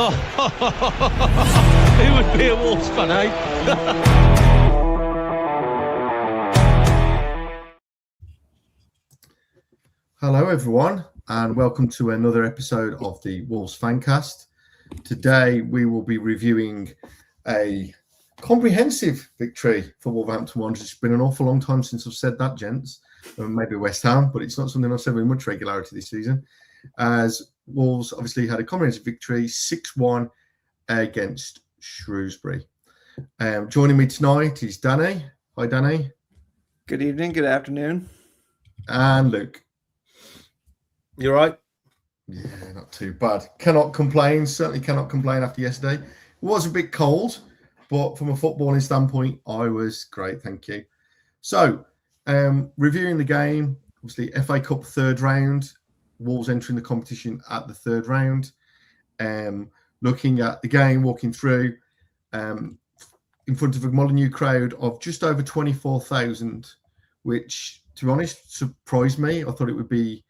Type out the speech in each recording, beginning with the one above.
Oh, who would be a Wolves fan, eh? Hello, everyone, and welcome to another episode of the Wolves Fancast. Today, we will be reviewing a comprehensive victory for Wolverhampton Wanderers. It's been an awful long time since I've said that, gents. Maybe West Ham, but it's not something I've said with much regularity this season. As Wolves obviously had a comprehensive victory, 6-1 against Shrewsbury. Joining me tonight is Danny. Hi, Danny. Good evening, good afternoon. And Luke. You all right? Yeah, not too bad. Cannot complain. Certainly cannot complain after yesterday. It was a bit cold, but from a footballing standpoint, I was great. Thank you. So, reviewing the game, obviously FA Cup third round, Wolves entering the competition at the third round. Looking at the game, walking through in front of a Molineux crowd of just over 24,000, which, to be honest, surprised me. I thought it would be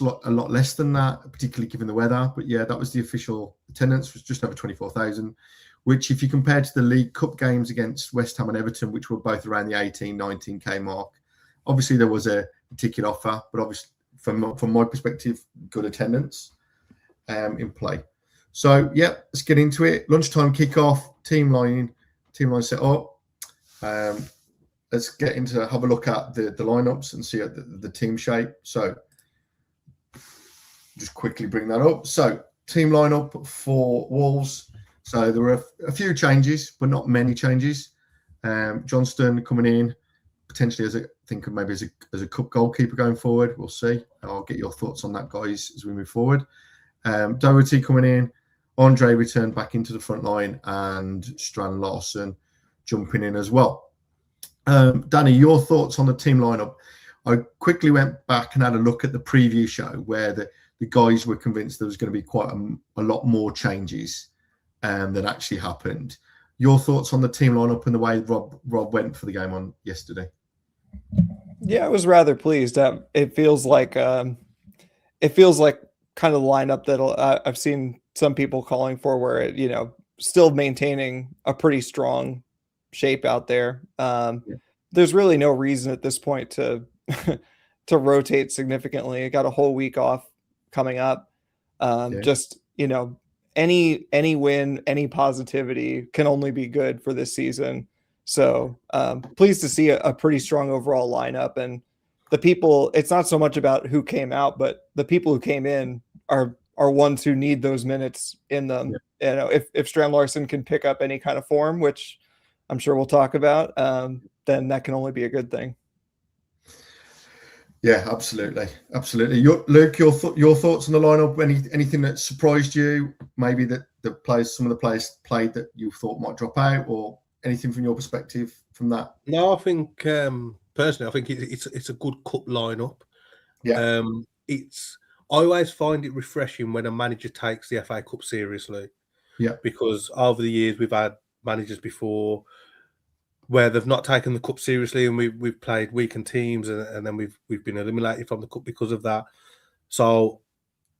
a lot less than that, particularly given the weather. But yeah, that was the official attendance, was just over 24,000, which if you compare to the League Cup games against West Ham and Everton, which were both around the 18, 19k mark, obviously there was a ticket offer, but obviously from my perspective, good attendance in play. So yeah, let's get into it. Lunchtime kickoff, team line set up. Let's get into have a look at the lineups and see the team shape. So just quickly bring that up. So team lineup for Wolves. So there were a few changes, but not many changes. Johnston coming in potentially as a cup goalkeeper going forward. We'll see. I'll get your thoughts on that, guys, as we move forward. Doherty coming in, Andre returned back into the front line, and Strand Larsen jumping in as well. Danny, your thoughts on the team lineup? I quickly went back and had a look at the preview show where the guys were convinced there was going to be quite a lot more changes that actually happened. Your thoughts on the team lineup and the way Rob went for the game on yesterday? Yeah, I was rather pleased. It feels like kind of the lineup that I've seen some people calling for, where it, still maintaining a pretty strong shape out there. There's really no reason at this point to to rotate significantly. I got a whole week off coming up. Just any win, any positivity can only be good for this season. So pleased to see a pretty strong overall lineup, and the people. It's not so much about who came out, but the people who came in are ones who need those minutes in them. Yeah. If Strand Larsen can pick up any kind of form, which I'm sure we'll talk about, then that can only be a good thing. Yeah, absolutely. Luke, your thoughts on the lineup? Anything that surprised you? Maybe that some of the players played that you thought might drop out, or anything from your perspective from that? No, I think personally, I think it's a good cup lineup. Yeah. I always find it refreshing when a manager takes the FA Cup seriously. Yeah. Because over the years we've had managers before where they've not taken the cup seriously, and we've played weakened teams, and then we've been eliminated from the cup because of that. So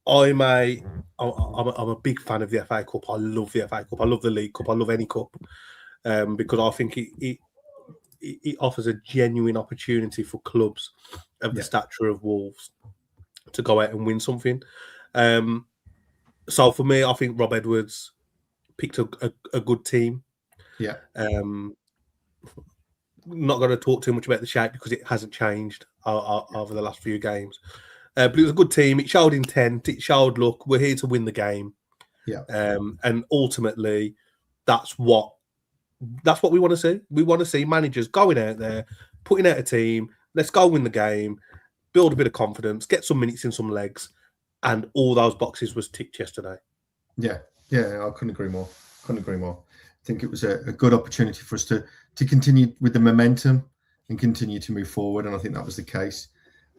I'm a big fan of the FA Cup. I love the FA Cup. I love the League Cup. I love any cup because I think it offers a genuine opportunity for clubs of the stature of Wolves to go out and win something. So for me, I think Rob Edwards picked a good team. Yeah. Not going to talk too much about the shape because it hasn't changed over the last few games. But it was a good team. It showed intent. It showed, look, we're here to win the game. Yeah. And ultimately, that's what we want to see. We want to see managers going out there, putting out a team. Let's go win the game, build a bit of confidence, get some minutes in some legs, and all those boxes was ticked yesterday. Yeah, I couldn't agree more. I think it was a good opportunity for us to continue with the momentum and continue to move forward, and I think that was the case.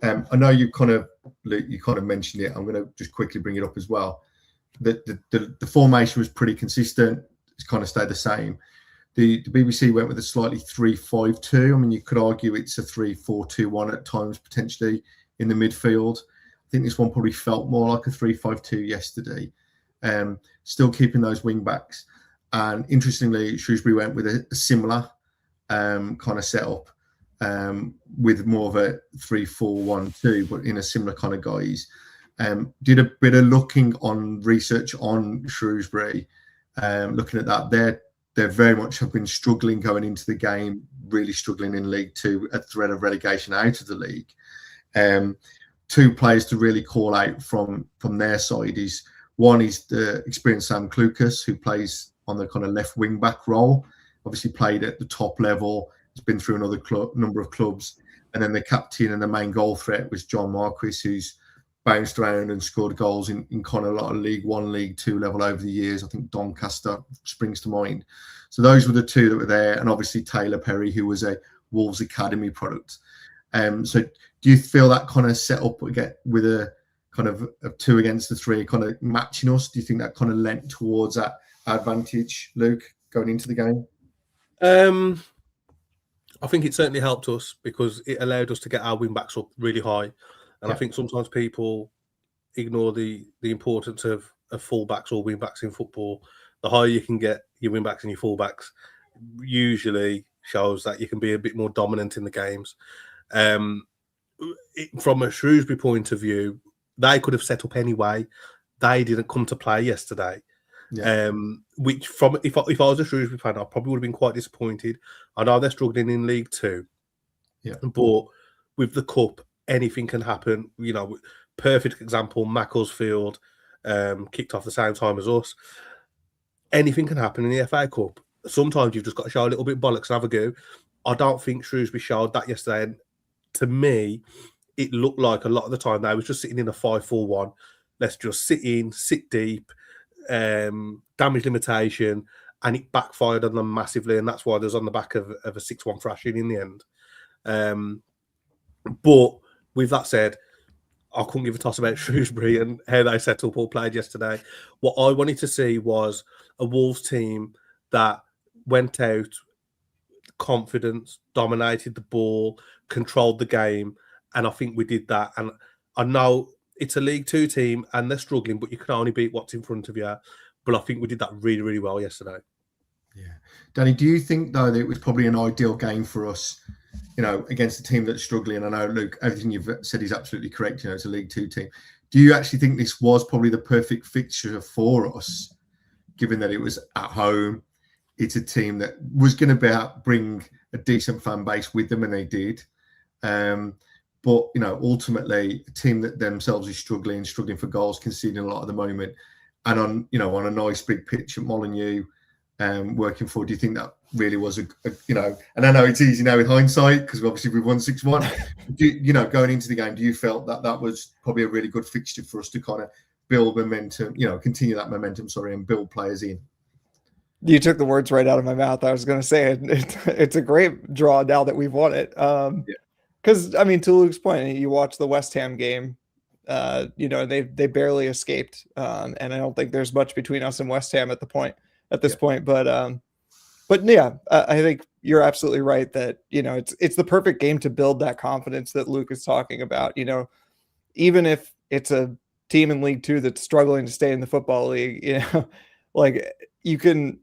I know you kind of mentioned it. I'm going to just quickly bring it up as well. The formation was pretty consistent. It's kind of stayed the same. The BBC went with a slightly 3-5-2. I mean, you could argue it's a 3-4-2-1 at times, potentially, in the midfield. I think this one probably felt more like a 3-5-2 yesterday. still keeping those wing backs. And interestingly, Shrewsbury went with a similar kind of setup with more of a 3-4-1-2, but in a similar kind of guise. Did a bit of looking on research on Shrewsbury, looking at that. They very much have been struggling going into the game, really struggling in League Two, a threat of relegation out of the league. Two players to really call out from their side is one is the experienced Sam Klukas, who plays on the kind of left wing back role, obviously played at the top level, has been through another number of clubs. And then the captain and the main goal threat was John Marquis, who's bounced around and scored goals in kind of a lot of League One, League Two level over the years. I think Doncaster springs to mind. So those were the two that were there. And obviously Taylor Perry, who was a Wolves Academy product. So do you feel that kind of set up again with a kind of a 2 against the 3 kind of matching us? Do you think that kind of lent towards that advantage, Luke, going into the game? I think it certainly helped us because it allowed us to get our wing backs up really high. And I think sometimes people ignore the importance of fullbacks or wing backs in football. The higher you can get your wing backs and your fullbacks usually shows that you can be a bit more dominant in the games. From a Shrewsbury point of view, they could have set up anyway. They didn't come to play yesterday. Yeah. Which from if I was a Shrewsbury fan, I probably would have been quite disappointed. I know they're struggling in League Two, but with the cup, anything can happen. You know, perfect example, Macclesfield kicked off the same time as us. Anything can happen in the FA Cup. Sometimes you've just got to show a little bit bollocks and have a go. I don't think Shrewsbury showed that yesterday. And to me, it looked like a lot of the time they was just sitting in a 5-4-1. Let's just sit in, sit deep, damage limitation, and it backfired on them massively. And that's why there's on the back of a 6-1 thrashing in the end. But with that said, I couldn't give a toss about Shrewsbury and how they set up or played yesterday. What I wanted to see was a Wolves team that went out confident, dominated the ball, controlled the game, and I think we did that. And I know it's a League Two team and they're struggling, but you can only beat what's in front of you. But I think we did that really, really well yesterday. Yeah. Danny, do you think, though, that it was probably an ideal game for us, you know, against a team that's struggling? I know, Luke, everything you've said is absolutely correct. You know, it's a League Two team. Do you actually think this was probably the perfect fixture for us, given that it was at home? It's a team that was going to bring a decent fan base with them, and they did. But, you know, ultimately, a team that themselves is struggling for goals, conceding a lot at the moment, and on a nice big pitch at Molineux, working for. Do you think that really was a and I know it's easy now with hindsight because obviously we've won 6-1. Going into the game, do you felt that was probably a really good fixture for us to kind of build momentum, continue that momentum, and build players in? You took the words right out of my mouth. I was going to say it's a great draw now that we've won it. Because, I mean, to Luke's point, you watch the West Ham game, they barely escaped. And I don't think there's much between us and West Ham at this point. But yeah, I think you're absolutely right that, it's the perfect game to build that confidence that Luke is talking about. Even if it's a team in League Two that's struggling to stay in the Football League, like you can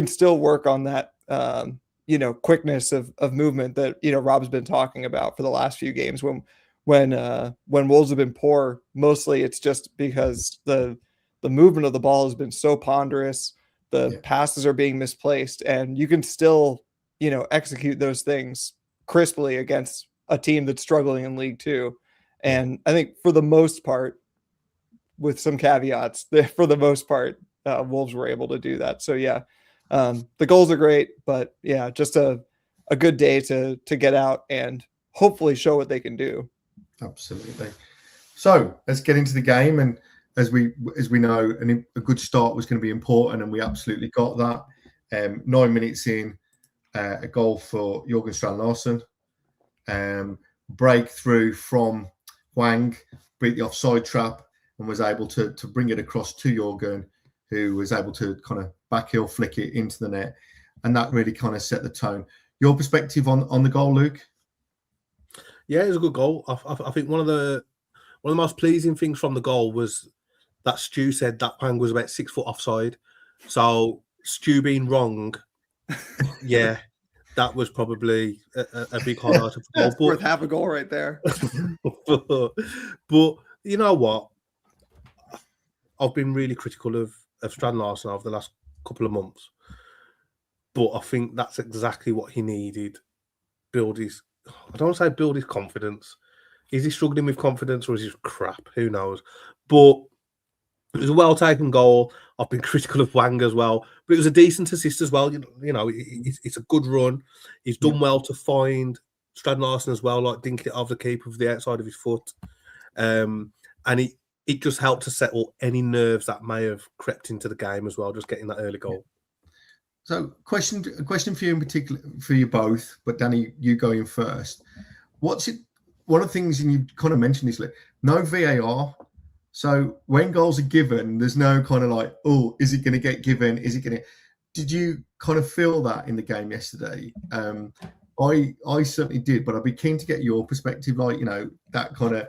still work on that, quickness of movement that, Rob's been talking about for the last few games. When Wolves have been poor, mostly it's just because the movement of the ball has been so ponderous. The passes are being misplaced, and you can still, execute those things crisply against a team that's struggling in League Two. And I think for the most part, with some caveats, for the most part, Wolves were able to do that. So yeah, the goals are great, but yeah, just a good day to get out and hopefully show what they can do. Absolutely. So let's get into the game, and as we know, a good start was going to be important, and we absolutely got that. 9 minutes in, a goal for Jorgen Strand Larsen. Breakthrough from Hwang, beat the offside trap, and was able to bring it across to Jorgen, who was able to kind of backheel flick it into the net, and that really kind of set the tone. Your perspective on the goal, Luke? Yeah, it was a good goal. I think one of the most pleasing things from the goal was that Stu said that Wang was about 6 foot offside. So Stu being wrong, yeah, that was probably a big highlight of the goal. That's worth half a goal right there. but you know what? I've been really critical of Strand Larsen over the last couple of months. But I think that's exactly what he needed. I don't want to say build his confidence. Is he struggling with confidence or is he crap? Who knows? But it was a well-taken goal. I've been critical of Wang as well. But it was a decent assist as well. You know, it's a good run. He's done well to find Strand Larsen as well, like dinking it off the keeper with the outside of his foot. And it just helped to settle any nerves that may have crept into the game as well, just getting that early goal. So, a question for you in particular, for you both, but Danny, you going first. What's it? One of the things, and you kind of mentioned this, like, no VAR. So when goals are given, there's no kind of like, oh, is it going to get given? Is it going to? Did you kind of feel that in the game yesterday? I certainly did, but I'd be keen to get your perspective. Like, you know, that kind of,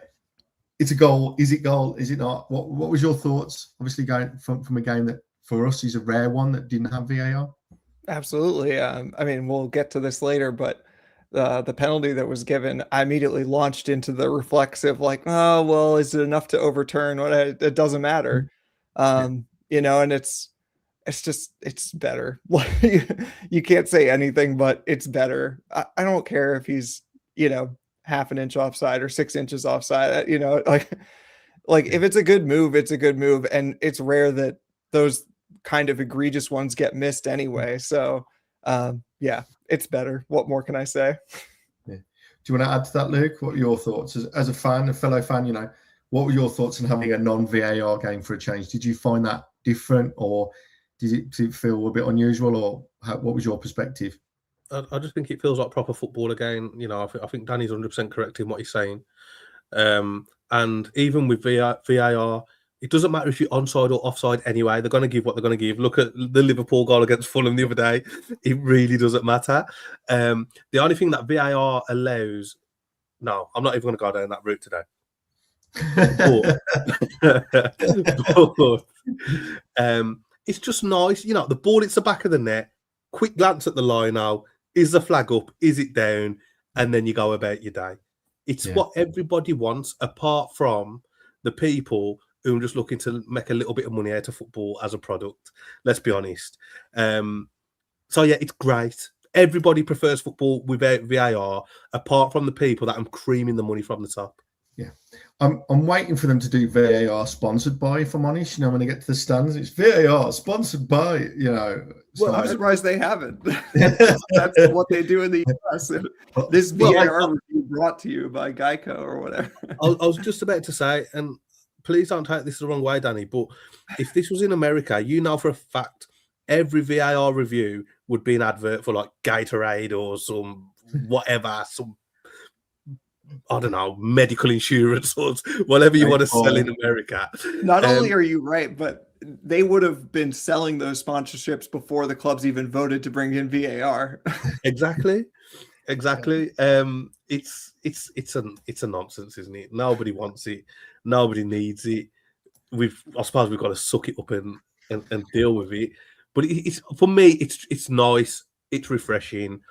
it's a goal. Is it goal? Is it not? What was your thoughts? Obviously, going from a game that for us is a rare one that didn't have VAR. Absolutely. I mean, we'll get to this later, but the penalty that was given, I immediately launched into the reflexive, like, oh, well, is it enough to overturn? It doesn't matter. You know, and it's better. You can't say anything, but it's better. I don't care if he's, you know, half an inch offside or 6 inches offside, you know, like if it's a good move, it's a good move. And it's rare that those kind of egregious ones get missed anyway. So yeah, it's better. What more can I say? Yeah. Do you want to add to that, Luke? What are your thoughts as a fan, a fellow fan? You know, what were your thoughts on having a non-VAR game for a change? Did you find that different, or did it feel a bit unusual, or what was your perspective? I just think it feels like proper football again. You know, I think Danny's 100% correct in what he's saying. And even with VAR, it doesn't matter if you're onside or offside anyway. They're going to give what they're going to give. Look at the Liverpool goal against Fulham the other day. It really doesn't matter. The only thing that VAR allows... No, I'm not even going to go down that route today. But it's just nice. You know, the ball hits the back of the net. Quick glance at the line now. Is the flag up? Is it down? And then you go about your day. It's what everybody wants, apart from the people who are just looking to make a little bit of money out of football as a product. Let's be honest. So, yeah, it's great. Everybody prefers football without VAR, apart from the people that are creaming the money from the top. Yeah. I'm waiting for them to do VAR sponsored by, if I'm honest. You know, when they get to the stands, it's VAR sponsored by, you know. Well, I'm surprised they haven't. That's what they do in the US. This VAR review brought to you by Geico or whatever. I was just about to say, and please don't take this the wrong way, Danny, but if this was in America, you know for a fact every VAR review would be an advert for like Gatorade or some whatever, some, I don't know, medical insurance or whatever you want to sell in America. Not only are you right, but they would have been selling those sponsorships before the clubs even voted to bring in VAR. Exactly. It's a nonsense, isn't it? Nobody wants it. Nobody needs it. I suppose we've got to suck it up and deal with it. But it's for me, it's nice. It's refreshing.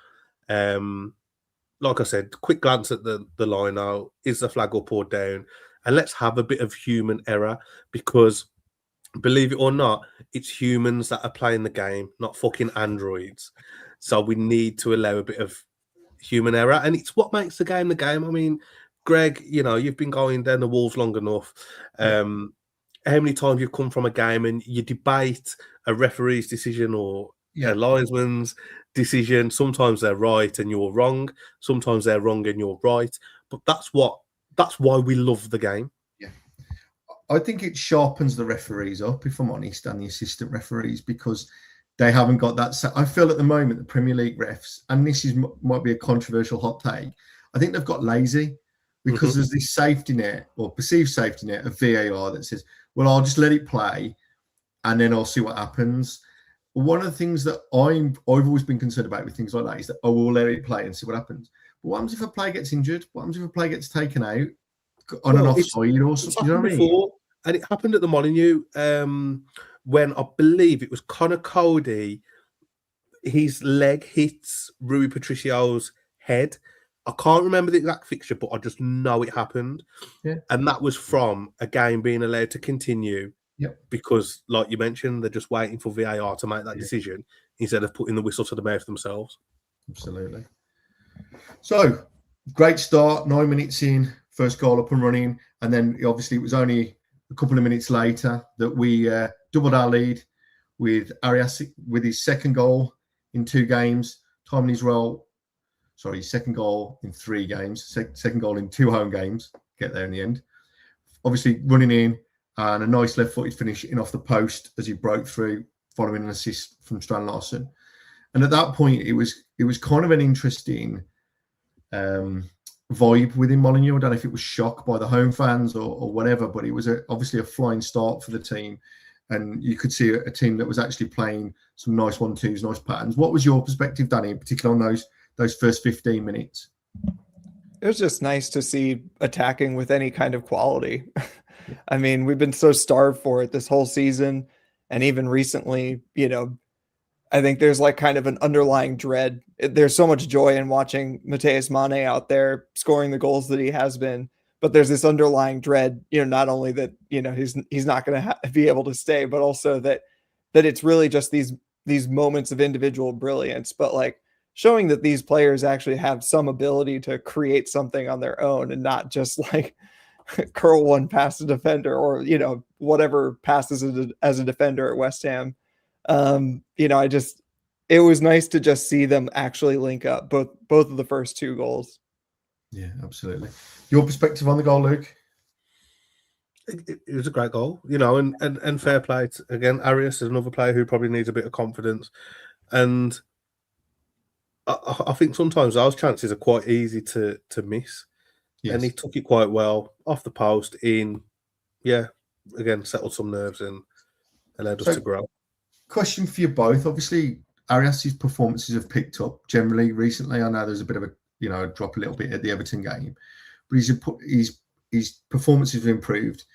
Like I said, quick glance at the line now. Is the flag up or down? And let's have a bit of human error, because believe it or not, it's humans that are playing the game, not fucking androids. So we need to allow a bit of human error, and it's what makes the game the game. I mean, Greg, you know, you've been going down the Wolves long enough. How many times you've come from a game and you debate a referee's decision or a linesman's decision? Sometimes they're right and you're wrong. Sometimes they're wrong and you're right. But that's why we love the game. Yeah, I think it sharpens the referees up, if I'm honest, and the assistant referees, because they haven't got that. I feel at the moment the Premier League refs, and this might be a controversial hot take, I think they've got lazy, because there's this safety net, or perceived safety net of VAR that says, well, I'll just let it play and then I'll see what happens. One of the things that I've always been concerned about with things like that is that, we'll let it play and see what happens. But what happens if a player gets injured? What happens if a player gets taken out on an offside or something? You know what I mean? And it happened at the Molineux when I believe it was Connor Cody. His leg hits Rui Patricio's head. I can't remember the exact fixture, but I just know it happened. Yeah. And that was from a game being allowed to continue. Yep. Because, like you mentioned, they're just waiting for VAR to make that decision instead of putting the whistle to the mouth themselves. Absolutely. So, great start, 9 minutes in, first goal up and running. And then, obviously, it was only a couple of minutes later that we doubled our lead with Arias with his second goal in 2 games. Time in his role, second goal in 3 games, second goal in 2 home games. Get there in the end. Obviously, running in and a nice left-footed finish in off the post as he broke through, following an assist from Strand Larsen. And at that point, it was kind of an interesting vibe within Molineux. I don't know if it was shock by the home fans or whatever, but it was obviously a flying start for the team. And you could see a team that was actually playing some nice 1-2s, nice patterns. What was your perspective, Danny, in particular on those first 15 minutes? It was just nice to see attacking with any kind of quality. I mean, we've been so starved for it this whole season. And even recently, I think there's like kind of an underlying dread. There's so much joy in watching Matheus Mane out there scoring the goals that he has been, but there's this underlying dread, not only that, he's not going to be able to stay, but also that it's really just these moments of individual brilliance, but like showing that these players actually have some ability to create something on their own and not just like curl one past a defender or, whatever passes as a defender at West Ham. It was nice to just see them actually link up both of the first 2 goals. Yeah, absolutely. Your perspective on the goal, Luke? It was a great goal, and fair play. Again, Arias is another player who probably needs a bit of confidence. And I think sometimes those chances are quite easy to miss. Yes. And he took it quite well off the post again, settled some nerves and allowed us to grow. Question for you both. Obviously, Arias' performances have picked up generally recently. I know there's a bit of a drop a little bit at the Everton game, but his performances have improved.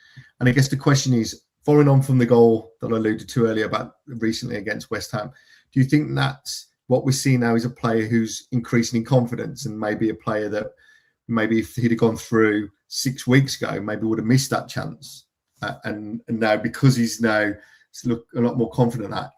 And I guess the question is, following on from the goal that I alluded to earlier about recently against West Ham, do you think that's what we're seeing now is a player who's increasing in confidence and maybe a player that maybe if he'd have gone through 6 weeks ago, maybe would have missed that chance? And now because he's now look a lot more confident at,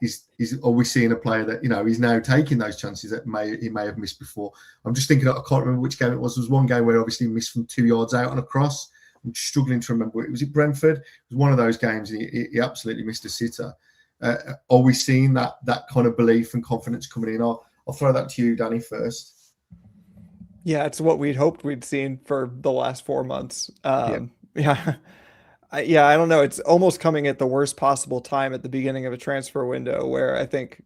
are we seeing a player that, he's now taking those chances that he may have missed before? I'm just thinking, I can't remember which game it was. There was one game where obviously he missed from 2 yards out on a cross. I'm struggling to remember. Was it Brentford? It was one of those games and he absolutely missed a sitter. Are we seeing that kind of belief and confidence coming in? I'll throw that to you, Danny, first. Yeah, it's what we'd hoped we'd seen for the last 4 months. I don't know. It's almost coming at the worst possible time at the beginning of a transfer window where I think,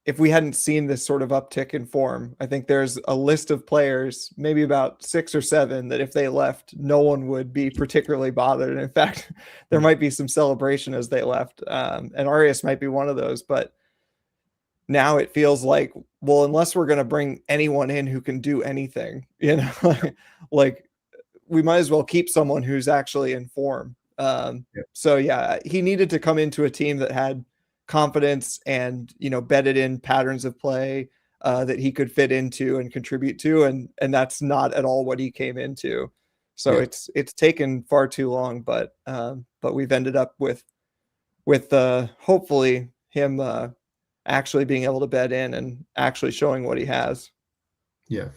if we hadn't seen this sort of uptick in form, I think there's a list of players, maybe about 6 or 7, that if they left, no one would be particularly bothered. And in fact, there might be some celebration as they left. And Arias might be one of those, but now it feels like, well, unless we're going to bring anyone in who can do anything, like we might as well keep someone who's actually in form. So yeah, he needed to come into a team that had confidence and, bedded in patterns of play that he could fit into and contribute to. And that's not at all what he came into. So it's taken far too long, but we've ended up with hopefully him actually being able to bed in and actually showing what he has. Yeah.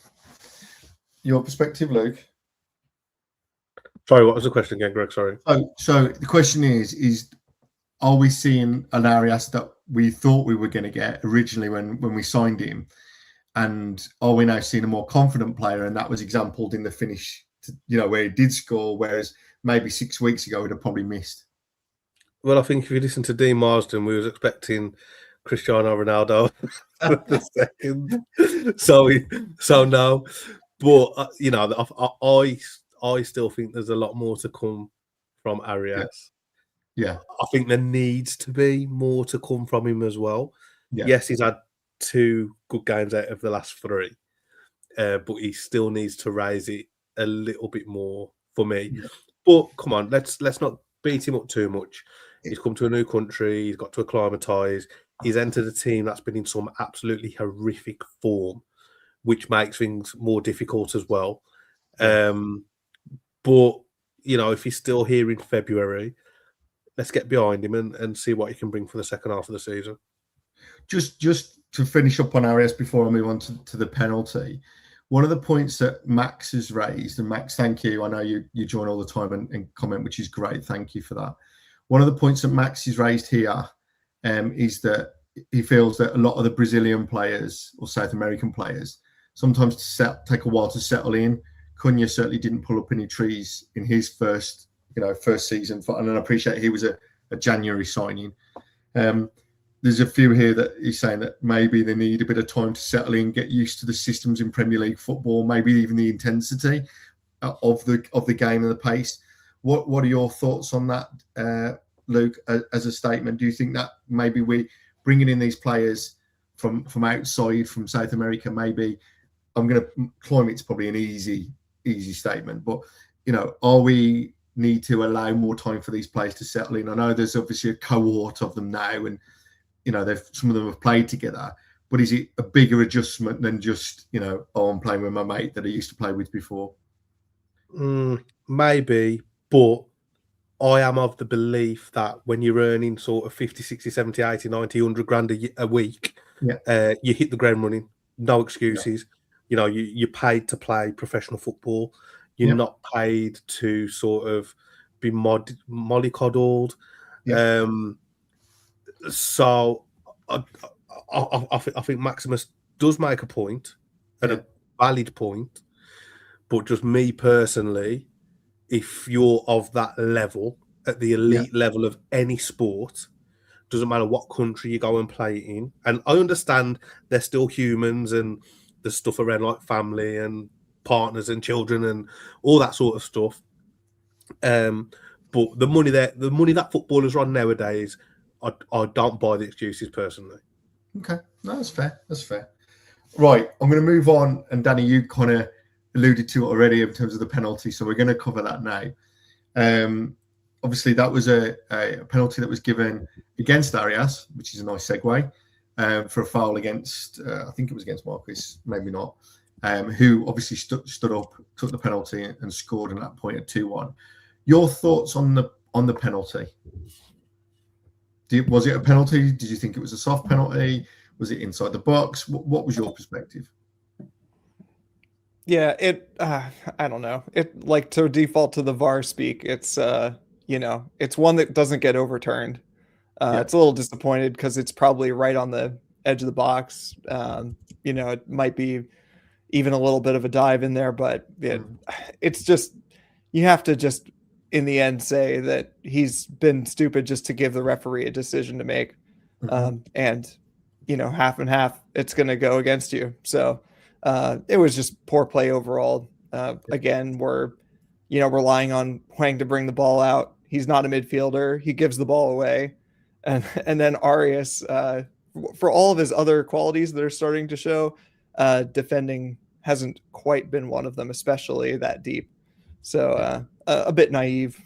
Your perspective, Luke? Sorry, what was the question again, Greg? Sorry. So the question is are we seeing an Arias that we thought we were going to get originally when we signed him? And are we now seeing a more confident player? And that was exampled in the finish, where he did score, whereas maybe 6 weeks ago he'd have probably missed. Well, I think if you listen to Dean Marsden, we was expecting Cristiano Ronaldo for the second. So no. But, I still think there's a lot more to come from Arias. Yeah. I think there needs to be more to come from him as well. Yeah. Yes, he's had 2 good games out of the last 3, but he still needs to raise it a little bit more for me. Yeah. But come on, let's not beat him up too much. He's come to a new country. He's got to acclimatise. He's entered a team that's been in some absolutely horrific form, which makes things more difficult as well. But, you know, if he's still here in February, let's get behind him and see what he can bring for the second half of the season. Just to finish up on Arias before I move on to the penalty, one of the points that Max has raised, and Max, thank you. I know you join all the time and comment, which is great. Thank you for that. One of the points that Max has raised here is that he feels that a lot of the Brazilian players or South American players sometimes take a while to settle in. Cunha certainly didn't pull up any trees in his first season, and I appreciate he was a January signing. There's a few here that he's saying that maybe they need a bit of time to settle in, get used to the systems in Premier League football, maybe even the intensity of the game and the pace. What are your thoughts on that, Luke? As a statement, do you think that maybe we bringing in these players from outside, from South America, maybe I'm going to claim it's probably an easy statement, but are we need to allow more time for these players to settle in? I know there's obviously a cohort of them now, and some of them have played together, but is it a bigger adjustment than just I'm playing with my mate that I used to play with before? Maybe, but I am of the belief that when you're earning sort of 50, 60, 70, 80, 90, 100 grand a week, you hit the ground running, no excuses. You're paid to play professional football. You're not paid to sort of be mollycoddled. So I think Maximus does make a point, and a valid point. But just me personally, if you're of that level, at the elite level of any sport, doesn't matter what country you go and play in. And I understand they're still humans, and there's stuff around like family and partners and children and all that sort of stuff. But the money that footballers are on nowadays, I don't buy the excuses personally. Okay, no, that's fair. Right, I'm going to move on, and Danny, you kind of alluded to it already in terms of the penalty, so we're going to cover that now. Obviously, that was a penalty that was given against Arias, which is a nice segue, for a foul against, I think it was against Marquis, maybe not, who obviously stood up, took the penalty and scored in that point at 2-1. Your thoughts on the penalty? Was it a penalty? Did you think it was a soft penalty? Was it inside the box? What was your perspective? Yeah, I don't know. It, like, to default to the VAR speak, it's it's one that doesn't get overturned. It's a little disappointed because it's probably right on the edge of the box. It might be even a little bit of a dive in there, but it's just, you have to just in the end say that he's been stupid just to give the referee a decision to make. And half and half, it's going to go against you. So it was just poor play overall. Again, we're relying on Hwang to bring the ball out. He's not a midfielder. He gives the ball away. And then Arias, for all of his other qualities that are starting to show, defending hasn't quite been one of them, especially that deep. So a bit naive.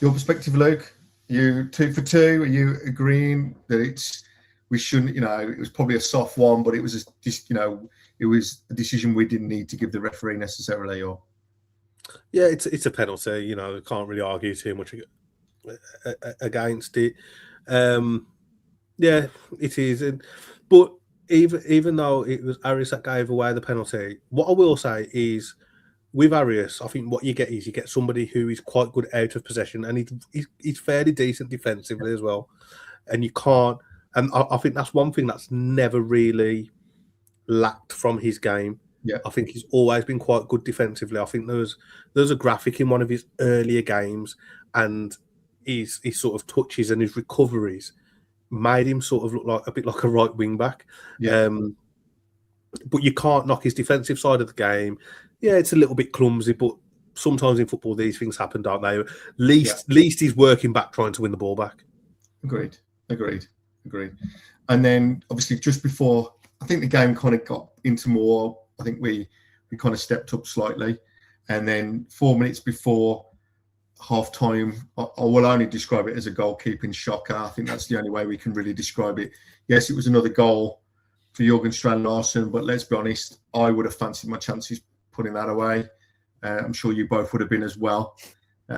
Your perspective, Luke? You 2 for 2? Are you agreeing that we shouldn't? It was probably a soft one, but it was it was a decision we didn't need to give the referee necessarily, or it's a penalty. I can't really argue too much against it. It is. But even though it was Arias that gave away the penalty, what I will say is, with Arias, I think what you get somebody who is quite good out of possession, and he's fairly decent defensively as well. And you can't, and I think that's one thing that's never really lacked from his game. Yeah, I think he's always been quite good defensively. I think there's a graphic in one of his earlier games, and his sort of touches and his recoveries made him sort of look like a bit like a right wing back. But you can't knock his defensive side of the game. Yeah, it's a little bit clumsy, but sometimes in football these things happen, don't they? Least he's working back, trying to win the ball back. Agreed. And then obviously just before, I think the game kind of got into more. I think we kind of stepped up slightly. and then 4 minutes before half time, I will only describe it as a goalkeeping shocker. I think that's the only way we can really describe it. Yes, it was another goal for Jorgen Strand Larsen, but let's be honest, I would have fancied my chances putting that away. I'm sure you both would have been as well.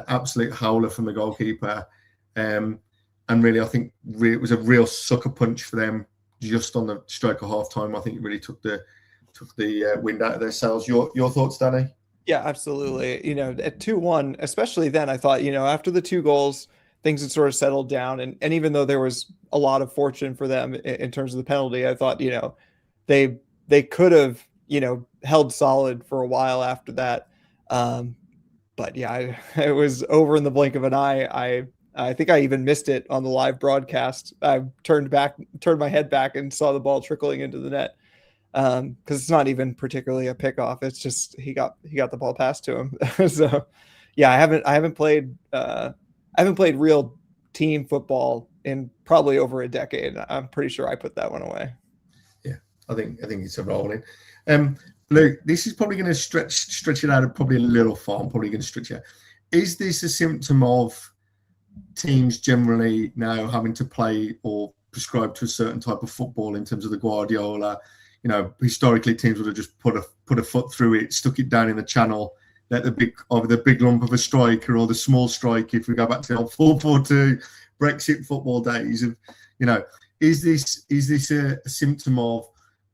Absolute howler from the goalkeeper. And really, I think it was a real sucker punch for them just on the stroke of half time. I think it really took the wind out of their sails. Your thoughts, Danny? Yeah, absolutely. At 2-1, especially then, I thought, after the 2 goals, things had sort of settled down. And even though there was a lot of fortune for them in terms of the penalty, I thought, they could have, held solid for a while after that. But yeah, it was over in the blink of an eye. I think I even missed it on the live broadcast. I turned my head back and saw the ball trickling into the net. Because it's not even particularly a pickoff. It's just he got the ball passed to him. So yeah, I haven't played real team football in probably over a decade. I'm pretty sure I put that one away. Yeah, I think it's a rolling. Luke, this is probably going to stretch it out probably a little far. I'm probably going to stretch it out. Is this a symptom of teams generally now having to play or prescribe to a certain type of football in terms of the Guardiola? Historically, teams would have just put a foot through it, stuck it down in the channel, let the big lump of a striker or the small striker. If we go back to the old 4-4-2 Brexit football days, is this a symptom of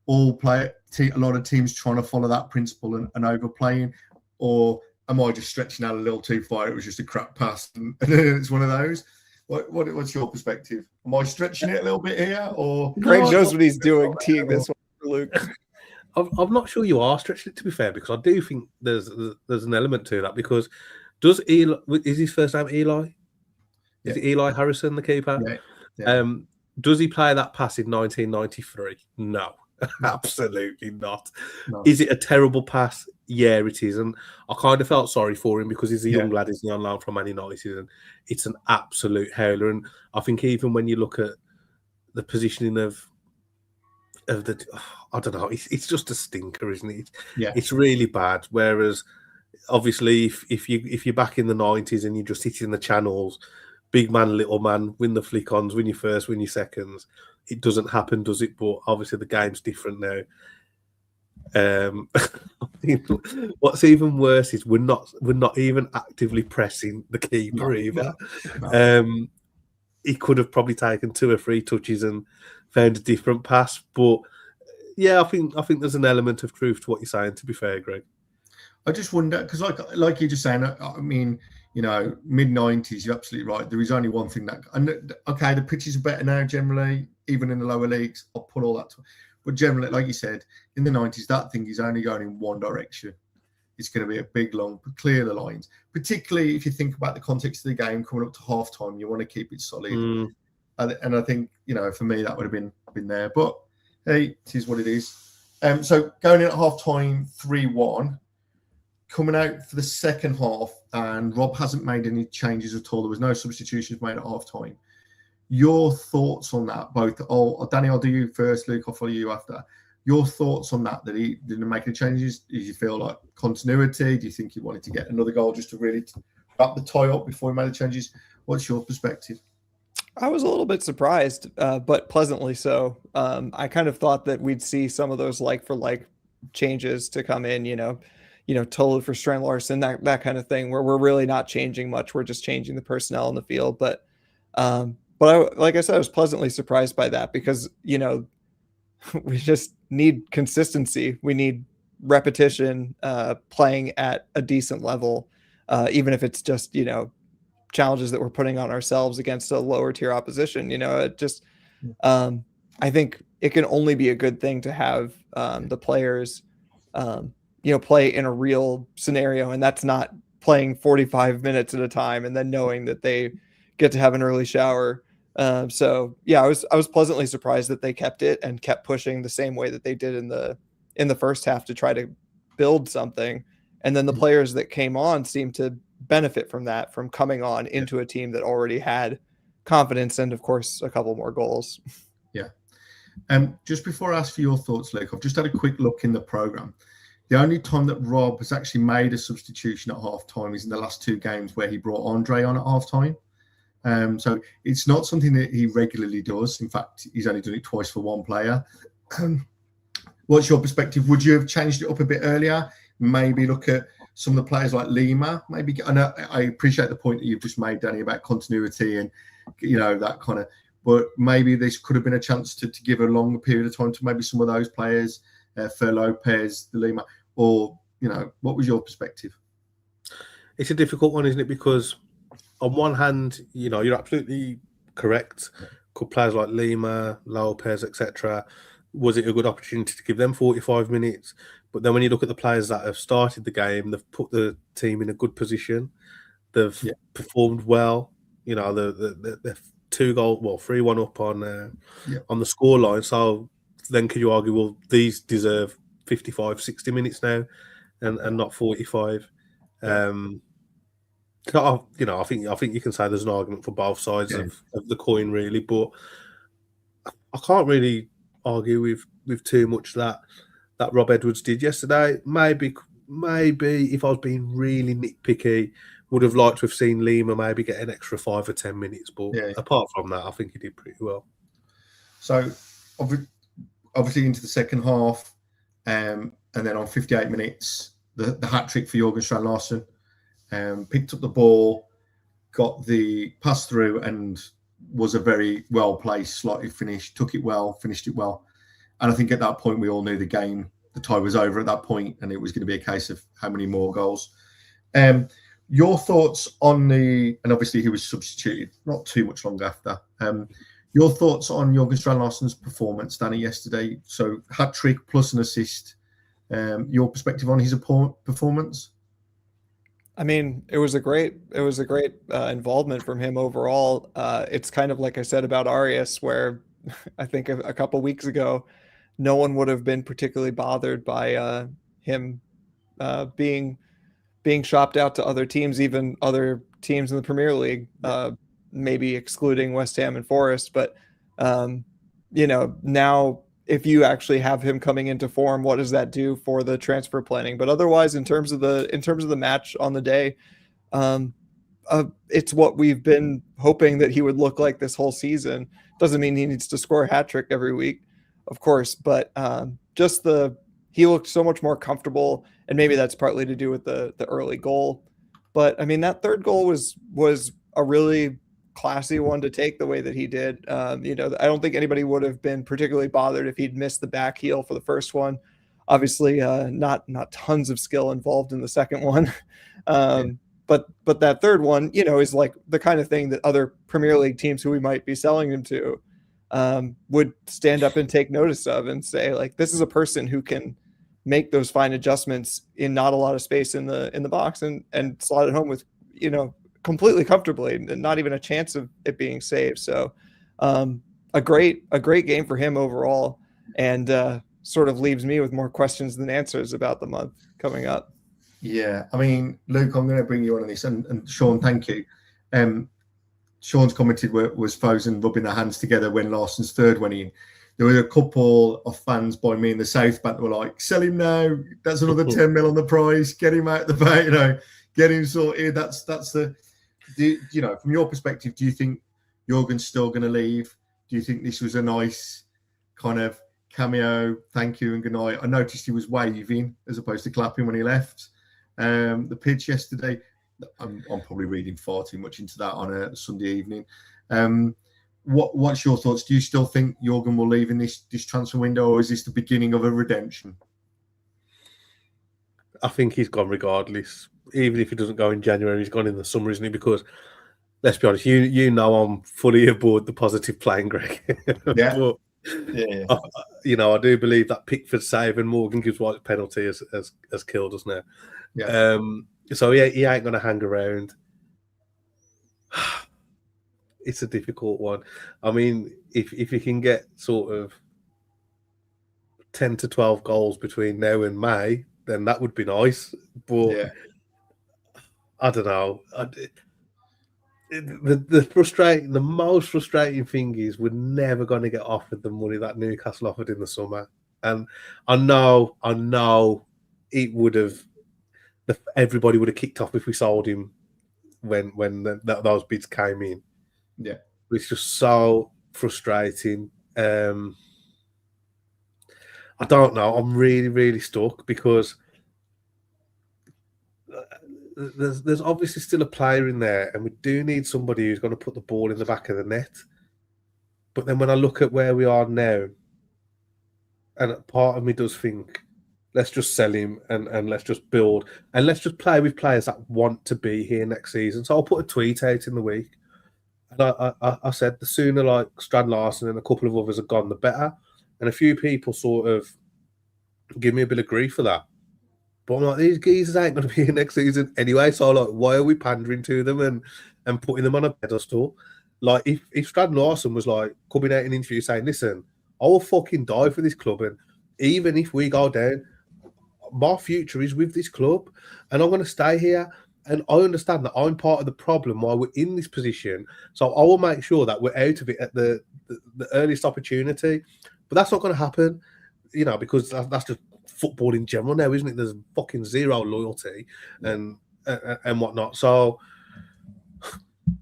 a lot of teams trying to follow that principle and overplaying, or am I just stretching out a little too far? It was just a crap pass, and it's one of those. What's your perspective? Am I stretching it a little bit here, or Craig knows what he's doing, teeing this one? Luke, I'm not sure you are stretching it, to be fair, because I do think there's an element to that. Because is his first name Eli? Is it Eli Harrison, the keeper? Yeah. Does he play that pass in 1993? No, absolutely not. No. Is it a terrible pass? Yeah, it is. And I kind of felt sorry for him because he's a young lad, isn't he, on loan from Man United, and it's an absolute howler. And I think even when you look at the positioning of the, I don't know, it's just a stinker, isn't it? Yeah, it's really bad. Whereas, obviously, if you're back in the 90s and you're just hitting the channels, big man, little man, win the flick-ons, win your first, win your seconds, it doesn't happen, does it? But obviously, the game's different now. What's even worse is we're not even actively pressing the keeper either. No. He could have probably taken 2 or 3 touches and found a different pass, but yeah, I think there's an element of truth to what you're saying, to be fair, Greg. I just wonder, because like you're just saying, I mean, mid-90s, you're absolutely right. There is only one thing okay, the pitches are better now generally, even in the lower leagues. I'll put all that to, but generally, like you said, in the 90s, that thing is only going in one direction. It's going to be a big, long, clear the lines. Particularly if you think about the context of the game coming up to half time, you want to keep it solid. And I think, for me, that would have been there. But hey, it is what it is. So going in at half time, 3-1, coming out for the second half, and Rob hasn't made any changes at all. There was no substitutions made at half time. Your thoughts on that, both? Danny, I'll do you first. Luke, I'll follow you after. Your thoughts on that he didn't make any changes? Do you feel like continuity? Do you think he wanted to get another goal just to really wrap the tie up before he made the changes? What's your perspective? I was a little bit surprised, but pleasantly so. I kind of thought that we'd see some of those like-for-like changes to come in, Tolu for Strand Larsen, that kind of thing, where we're really not changing much. We're just changing the personnel in the field. But like I said, I was pleasantly surprised by that because, we just need consistency. We need repetition, playing at a decent level, even if it's just, challenges that we're putting on ourselves against a lower tier opposition. It just, I think it can only be a good thing to have the players, play in a real scenario. And that's not playing 45 minutes at a time and then knowing that they get to have an early shower. So yeah, I was pleasantly surprised that they kept it and kept pushing the same way that they did in the first half to try to build something. And then the players that came on seemed to benefit from that, from coming on into a team that already had confidence and, of course, a couple more goals. Yeah. Just before I ask for your thoughts, Luke, I've just had a quick look in the program. The only time that Rob has actually made a substitution at half time is in the last 2 games where he brought Andre on at half time. So it's not something that he regularly does. In fact, he's only done it twice for one player. What's your perspective? Would you have changed it up a bit earlier? Maybe look at some of the players like Lima. Maybe I appreciate the point that you've just made, Danny, about continuity and that kind of. But maybe this could have been a chance to give a longer period of time to maybe some of those players, for Lopez, the Lima, or what was your perspective? It's a difficult one, isn't it? Because on one hand, you're absolutely correct. Could players like Lima, Lopez, etc. Was it a good opportunity to give them 45 minutes? But then when you look at the players that have started the game, they've put the team in a good position. They've performed well. The 3-1 up on the scoreline. So then could you argue, well, these deserve 55, 60 minutes now and not 45? I think you can say there's an argument for both sides of the coin, really, but I can't really argue with too much that Rob Edwards did yesterday. Maybe if I was being really nitpicky, would have liked to have seen Lima maybe get an extra 5 or 10 minutes, but apart from that, I think he did pretty well. So obviously into the second half, and then on 58 minutes, the hat-trick for Jorgen Strand Larsen. Picked up the ball, got the pass through, and was a very well-placed, slightly finished, took it well, finished it well. And I think at that point, we all knew the tie was over at that point, and it was going to be a case of how many more goals. Your thoughts on and obviously he was substituted not too much long after. Your thoughts on Jorgen Strand Larsen's performance, Danny, yesterday? So hat-trick plus an assist. Your perspective on his performance? I mean, it was a great involvement from him overall. It's kind of like I said about Arias, where I think a couple weeks ago, no one would have been particularly bothered by him being shopped out to other teams, even other teams in the Premier League, maybe excluding West Ham and Forest. But now if you actually have him coming into form, what does that do for the transfer planning? But otherwise, in terms of the match on the day, it's what we've been hoping that he would look like this whole season. Doesn't mean he needs to score a hat trick every week, of course, but he looked so much more comfortable, and maybe that's partly to do with the early goal. But I mean, that third goal was a really classy one to take the way that he did. I don't think anybody would have been particularly bothered if he'd missed the back heel for the first one. Obviously, not tons of skill involved in the second one. But that third one, is like the kind of thing that other Premier League teams who we might be selling him to would stand up and take notice of and say, like, this is a person who can make those fine adjustments in not a lot of space in the box and slot it home with, completely comfortably and not even a chance of it being saved. So a great game for him overall, and sort of leaves me with more questions than answers about the month coming up. Yeah, I mean, Luke, I'm going to bring you on this, and Sean, thank you. Sean's commented was Fosun rubbing their hands together when Larsen's third went in. There were a couple of fans by me in the South Bank that were like, sell him now. That's another 10 mil on the price. Get him out the back, get him sorted. That's from your perspective, do you think Jorgen's still going to leave? Do you think this was a nice kind of cameo, thank you and good night? I noticed he was waving as opposed to clapping when he left the pitch yesterday. I'm probably reading far too much into that on a Sunday evening. What's your thoughts? Do you still think Jorgen will leave in this transfer window, or is this the beginning of a redemption? I think he's gone regardless. Even if he doesn't go in January, he's gone in the summer, isn't he? Because let's be honest, I'm fully aboard the positive playing, Greg. Yeah. But, I do believe that Pickford save and Morgan Gibbs White's penalty has killed us now. Yeah. So he ain't going to hang around. It's a difficult one. I mean, if you can get sort of 10 to 12 goals between now and May, then that would be nice. But I don't know. The most frustrating thing is we're never going to get offered the money that Newcastle offered in the summer. And I know it would have everybody would have kicked off if we sold him when those bids came in. Yeah, It's just so frustrating. I don't know. I'm really stuck because there's obviously still a player in there, and we do need somebody who's going to put the ball in the back of the net. But then when I look at where we are now, and part of me does think, let's just sell him and let's just build and let's just play with players that want to be here next season. So I'll put a tweet out in the week. And I said the sooner like Strand Larsen and a couple of others are gone, the better. And a few people sort of give me a bit of grief for that. But I'm like, these geezers ain't going to be here next season anyway. So like, why are we pandering to them and putting them on a pedestal? Like if Strand Larsen was like coming out in an interview saying, listen, I will fucking die for this club, and even if we go down, my future is with this club and I'm going to stay here. And I understand that I'm part of the problem while we're in this position. So I will make sure that we're out of it at the earliest opportunity. But that's not going to happen, you know, because that's just football in general now, isn't it? There's fucking zero loyalty and whatnot. So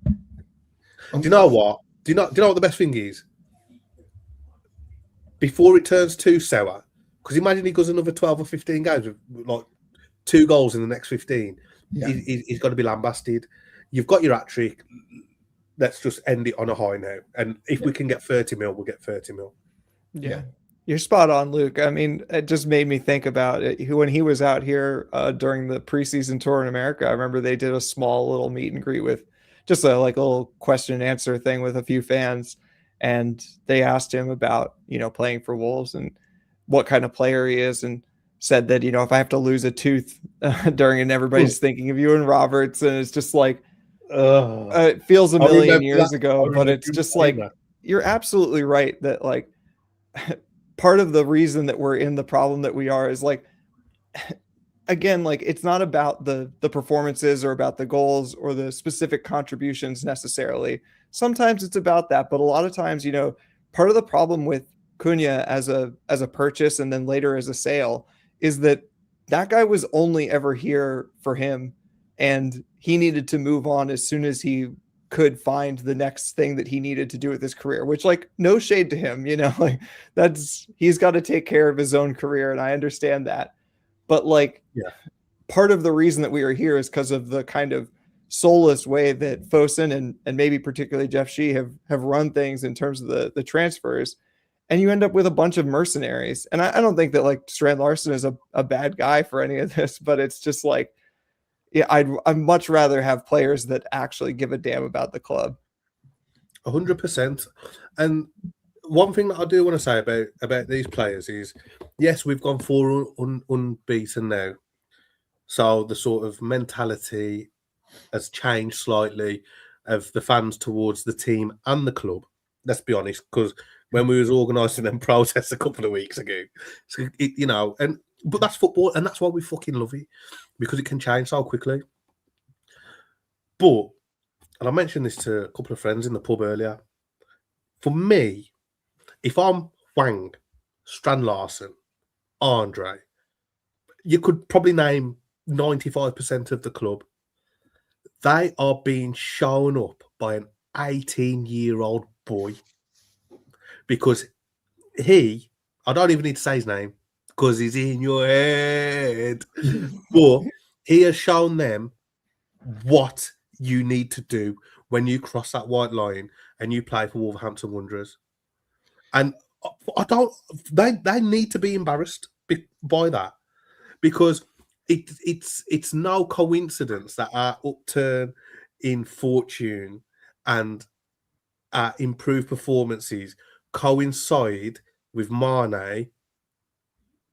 do you know what? Do you know what the best thing is? Before it turns too sour, because imagine he goes another 12 or 15 games with like 2 goals in the next 15. Yeah. He's got to be lambasted. You've got your hat trick. Let's just end it on a high now. And if we can get 30 mil, we'll get 30 mil. Yeah. You're spot on, Luke. I mean, it just made me think about it. When he was out here during the preseason tour in America, I remember they did a small little meet and greet with just a little question and answer thing with a few fans. And they asked him about, playing for Wolves and what kind of player he is, and said that, if I have to lose a tooth during it, everybody's thinking of you and Roberts. And it's just like, it feels a million years ago, but it's just like, you're absolutely right that like part of the reason that we're in the problem that we are is like, again, like it's not about the performances or about the goals or the specific contributions necessarily. Sometimes it's about that, but a lot of times, part of the problem with Cunha as a purchase and then later as a sale is that guy was only ever here for him, and he needed to move on as soon as he could find the next thing that he needed to do with his career, which like no shade to him, like he's got to take care of his own career. And I understand that, but like, part of the reason that we are here is because of the kind of soulless way that Fosun and maybe particularly Jeff Shee have run things in terms of the transfers. And you end up with a bunch of mercenaries. And I don't think that like Strand Larsen is a bad guy for any of this, but it's just like, I'd much rather have players that actually give a damn about the club. 100%. And one thing that I do want to say about these players is, yes, we've gone 4 unbeaten now. So the sort of mentality has changed slightly of the fans towards the team and the club. Let's be honest, because when we was organising them protests a couple of weeks ago, so but that's football, and that's why we fucking love it, because it can change so quickly. But, and I mentioned this to a couple of friends in the pub earlier, for me, if I'm Wang, Strand Larsen, Andre, you could probably name 95% of the club. They are being shown up by an 18-year-old boy, because I don't even need to say his name because he's in your head, but he has shown them what you need to do when you cross that white line and you play for Wolverhampton Wanderers. And they need to be embarrassed by that, because it's no coincidence that our upturn in fortune and our improved performances coincide with Mane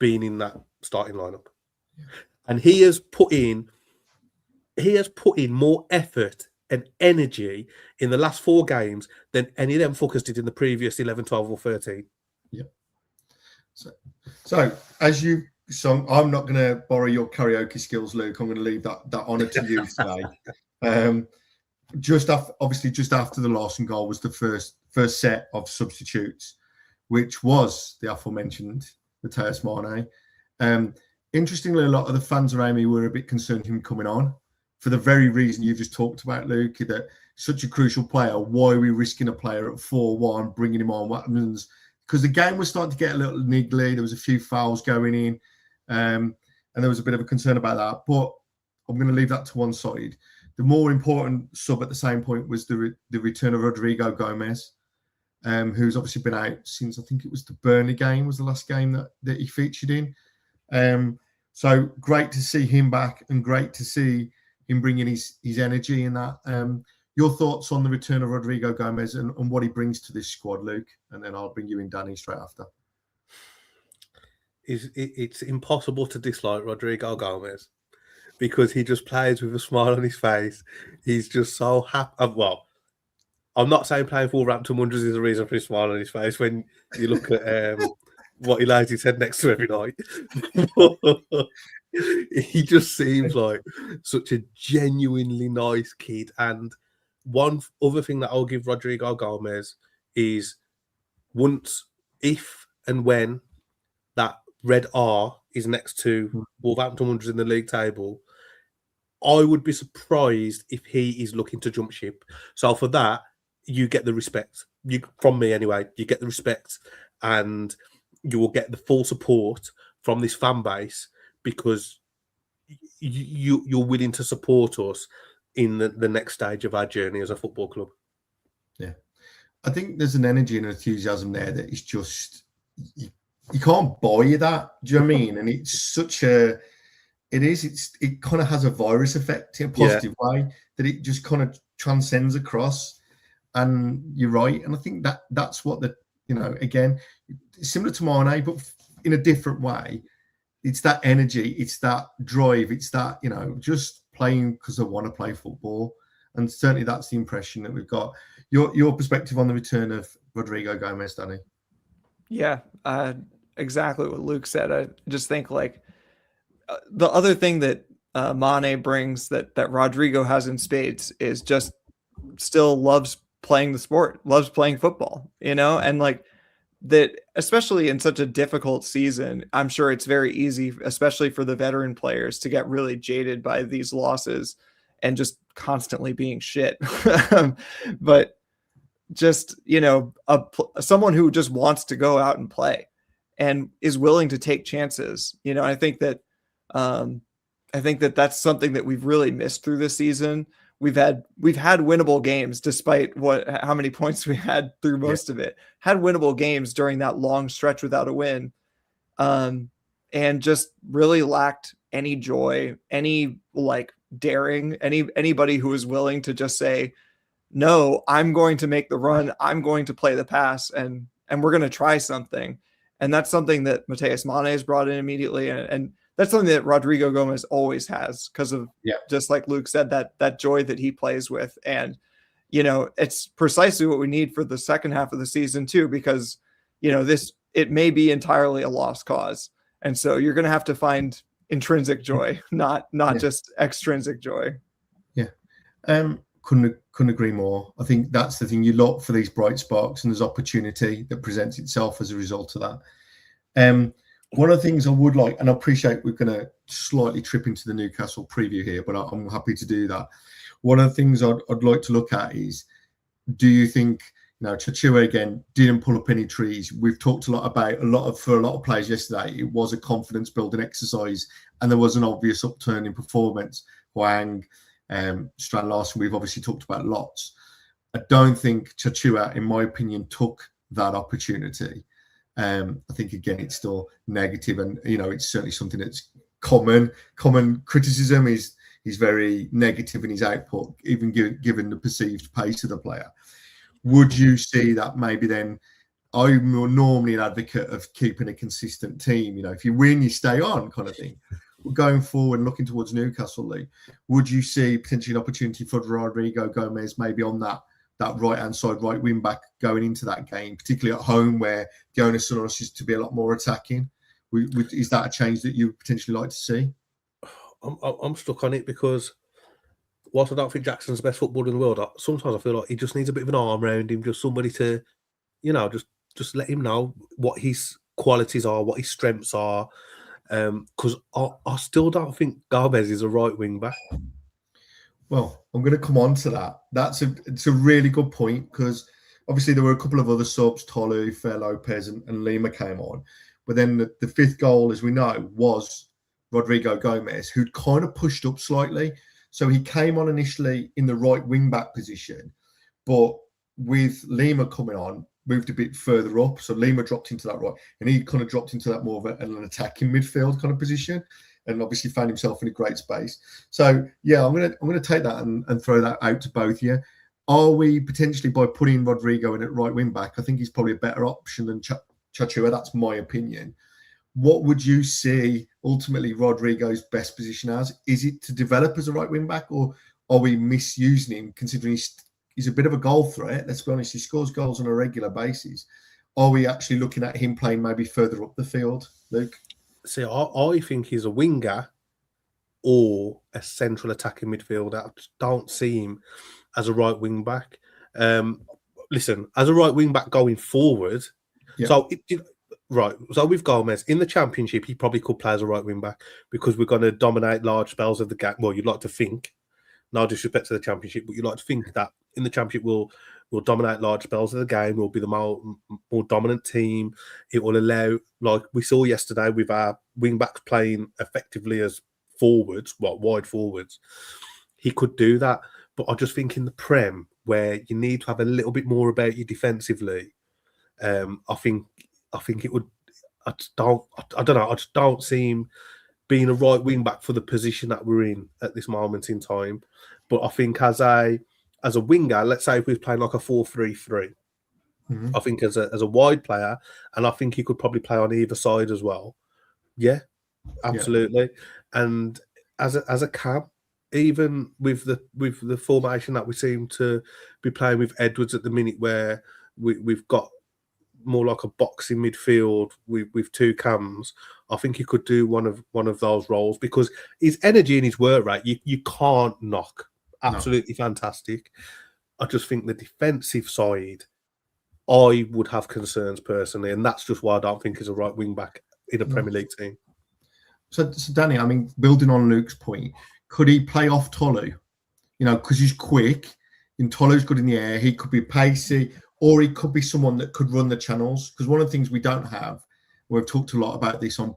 being in that starting lineup. And he has put in more effort and energy in the last 4 games than any of them fuckers did in the previous 11, 12 or 13. Yeah. So as you sung, I'm not going to borrow your karaoke skills, Luke. I'm going to leave that honour to you today. Just after the Larsen goal was the first set of substitutes, which was the aforementioned Matthias Mane. interestingly, a lot of the fans around me were a bit concerned him coming on for the very reason you just talked about, Luke, that such a crucial player. Why are we risking a player at 4-1, bringing him on? What happens? Because the game was starting to get a little niggly. There was a few fouls going in, and there was a bit of a concern about that. But I'm going to leave that to one side. The more important sub at the same point was the return of Rodrigo Gomez, who's obviously been out since, I think it was the Burnley game was the last game that he featured in. So great to see him back and great to see him bringing his energy in that. Your thoughts on the return of Rodrigo Gomez and what he brings to this squad, Luke? And then I'll bring you in, Danny, straight after. It's impossible to dislike Rodrigo Gomez because he just plays with a smile on his face. He's just so happy. Well, I'm not saying playing for Wolverhampton Wanderers is a reason for his smile on his face when you look at what he lays his head next to every night. He just seems like such a genuinely nice kid. And one other thing that I'll give Rodrigo Gomez is if and when that red R is next to Wolverhampton Wanderers in the league table, I would be surprised if he is looking to jump ship. So for that, you get the respect. From me anyway, you get the respect and you will get the full support from this fan base because you're willing to support us in the next stage of our journey as a football club. Yeah. I think there's an energy and enthusiasm there that is just, you can't buy that. Do you know what I mean? And it's such it kind of has a virus effect in a positive way that it just kind of transcends across. And you're right. And I think that's what again, similar to Mane, but in a different way. It's that energy, it's that drive, it's that, just playing because I want to play football. And certainly that's the impression that we've got. Your perspective on the return of Rodrigo Gomez, Danny? Yeah, exactly what Luke said. I just think the other thing that Mane brings that Rodrigo has in spades is just still loves playing the sport, loves playing football, and that, especially in such a difficult season, I'm sure it's very easy, especially for the veteran players, to get really jaded by these losses and just constantly being shit. But just, someone who just wants to go out and play and is willing to take chances. I think that that's something that we've really missed through this season. We've had winnable games despite how many points we had through most of it. Had winnable games during that long stretch without a win, and just really lacked any joy, any daring, anybody who was willing to just say, "No, I'm going to make the run. I'm going to play the pass, and we're going to try something." And that's something that Matheus Mane has brought in immediately, and that's something that Rodrigo Gomez always has because of just like Luke said, that joy that he plays with. And, it's precisely what we need for the second half of the season too, because, it may be entirely a lost cause. And so you're going to have to find intrinsic joy, not just extrinsic joy. Yeah. Couldn't agree more. I think that's the thing. You look for these bright sparks and there's opportunity that presents itself as a result of that. One of the things I would like, and I appreciate we're going to slightly trip into the Newcastle preview here, but I'm happy to do that. One of the things I'd like to look at is, do you think, Chachua again didn't pull up any trees? We've talked a lot about for a lot of players yesterday. It was a confidence building exercise, and there was an obvious upturn in performance. Hwang, Strand Larsen, we've obviously talked about lots. I don't think Chachua, in my opinion, took that opportunity. I think again it's still negative, and it's certainly something that's common criticism is he's very negative in his output, even given the perceived pace of the player. Would you see that maybe then? I'm normally an advocate of keeping a consistent team. If you win, you stay on, kind of thing. Going forward, looking towards Newcastle League, would you see potentially an opportunity for Rodrigo Gomez maybe on that right-hand side, right wing back going into that game, particularly at home where the onus on us is to be a lot more attacking? Is that a change that you would potentially like to see? I'm stuck on it because whilst I don't think Jackson's the best footballer in the world, sometimes I feel like he just needs a bit of an arm around him, just somebody to, just let him know what his qualities are, what his strengths are, Because I still don't think Gomez is a right wing back. Well, I'm going to come on to that. It's a really good point, because obviously there were a couple of other subs, Tolu, Fer Lopez, and Lima came on. But then the fifth goal, as we know, was Rodrigo Gomez, who'd kind of pushed up slightly. So he came on initially in the right wing back position, but with Lima coming on, moved a bit further up. So Lima dropped into that right, and he kind of dropped into that more of an attacking midfield kind of position, and obviously found himself in a great space. So yeah, I'm gonna take that and throw that out to both of you. Are we potentially, by putting Rodrigo in at right wing back, I think he's probably a better option than Chachua. That's my opinion. What would you see ultimately Rodrigo's best position as? Is it to develop as a right wing back, or are we misusing him, considering he's a bit of a goal threat? Let's be honest, he scores goals on a regular basis. Are we actually looking at him playing maybe further up the field, Luke? See, I think he's a winger or a central attacking midfielder. I just don't see him as a right wing back. Listen, as a right wing back going forward, so with Gomez in the Championship, he probably could play as a right wing back, because we're going to dominate large spells of the game. Well, you'd like to think, no disrespect to the Championship, but you'd like to think that in the Championship we'll dominate large spells of the game. We'll be the more dominant team. It will allow, like we saw yesterday, with our wing backs playing effectively as forwards, wide forwards. He could do that, but I just think in the Prem, where you need to have a little bit more about you defensively, I think it would. I don't know. I just don't see him being a right wing back for the position that we're in at this moment in time. But I think as a winger, let's say if we're playing like a 4-3-3, I think as a wide player, and I think he could probably play on either side as well. Yeah, absolutely. Yeah. And as a cam, even with the formation that we seem to be playing with Edwards at the minute, where we've got more like a boxing midfield with two cams, I think he could do one of those roles, because his energy and his work rate, you can't knock. Absolutely fantastic. I just think the defensive side, I would have concerns personally, and that's just why I don't think he's a right wing back in a Premier League team. So Danny, I mean, building on Luke's point, could he play off Tolu? You know, because he's quick, and Tolu's good in the air. He could be pacey, or he could be someone that could run the channels. Because one of the things we don't have, we've talked a lot about this on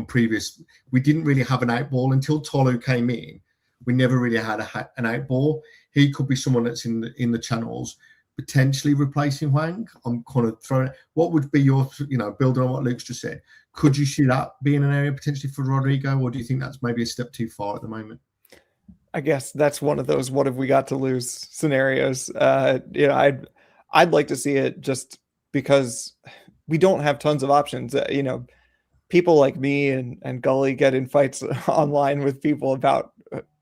previous, we didn't really have an out ball until Tolu came in. We never really had an out ball. He could be someone that's in the channels, potentially replacing Hwang. I'm kind of throwing. What would be your, building on what Luke's just said? Could you see that being an area potentially for Rodrigo, or do you think that's maybe a step too far at the moment? I guess that's one of those "what have we got to lose" scenarios. I'd like to see it, just because we don't have tons of options. People like me and Gully get in fights online with people about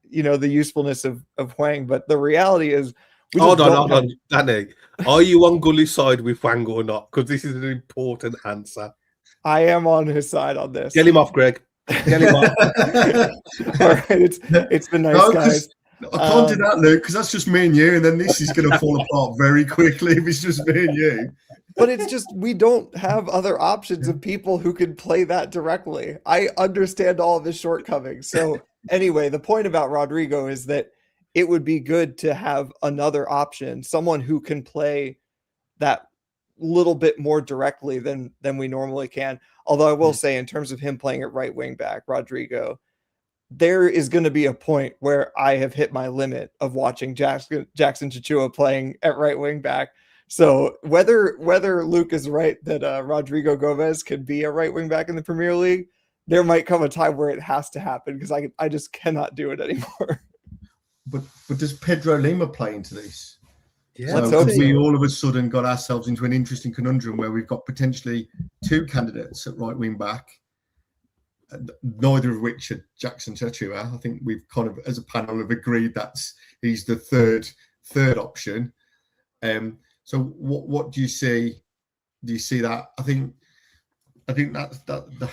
the usefulness of Hwang, but the reality is, hold on, Danny. Are you on Gully's side with Hwang or not? Because this is an important answer. I am on his side on this. Get him off, Greg. Get him off. All right, it's been nice, guys. I can't do that, Luke, because that's just me and you, and then this is going to fall apart very quickly if it's just me and you. But it's just, we don't have other options of people who could play that directly. I understand all of his shortcomings. So anyway, the point about Rodrigo is that it would be good to have another option, someone who can play that little bit more directly than we normally can. Although I will say, in terms of him playing at right wing back, Rodrigo, there is going to be a point where I have hit my limit of watching Jackson Chachua playing at right wing back. So whether Luke is right that Rodrigo Gomez could be a right wing back in the Premier League, there might come a time where it has to happen, because I just cannot do it anymore. But does Pedro Lima play into this? Yeah, so we all of a sudden got ourselves into an interesting conundrum where we've got potentially two candidates at right wing back, neither of which are Jackson Chachua. I think we've kind of, as a panel, have agreed he's the third option. So what do you see? Do you see that? I think that's that.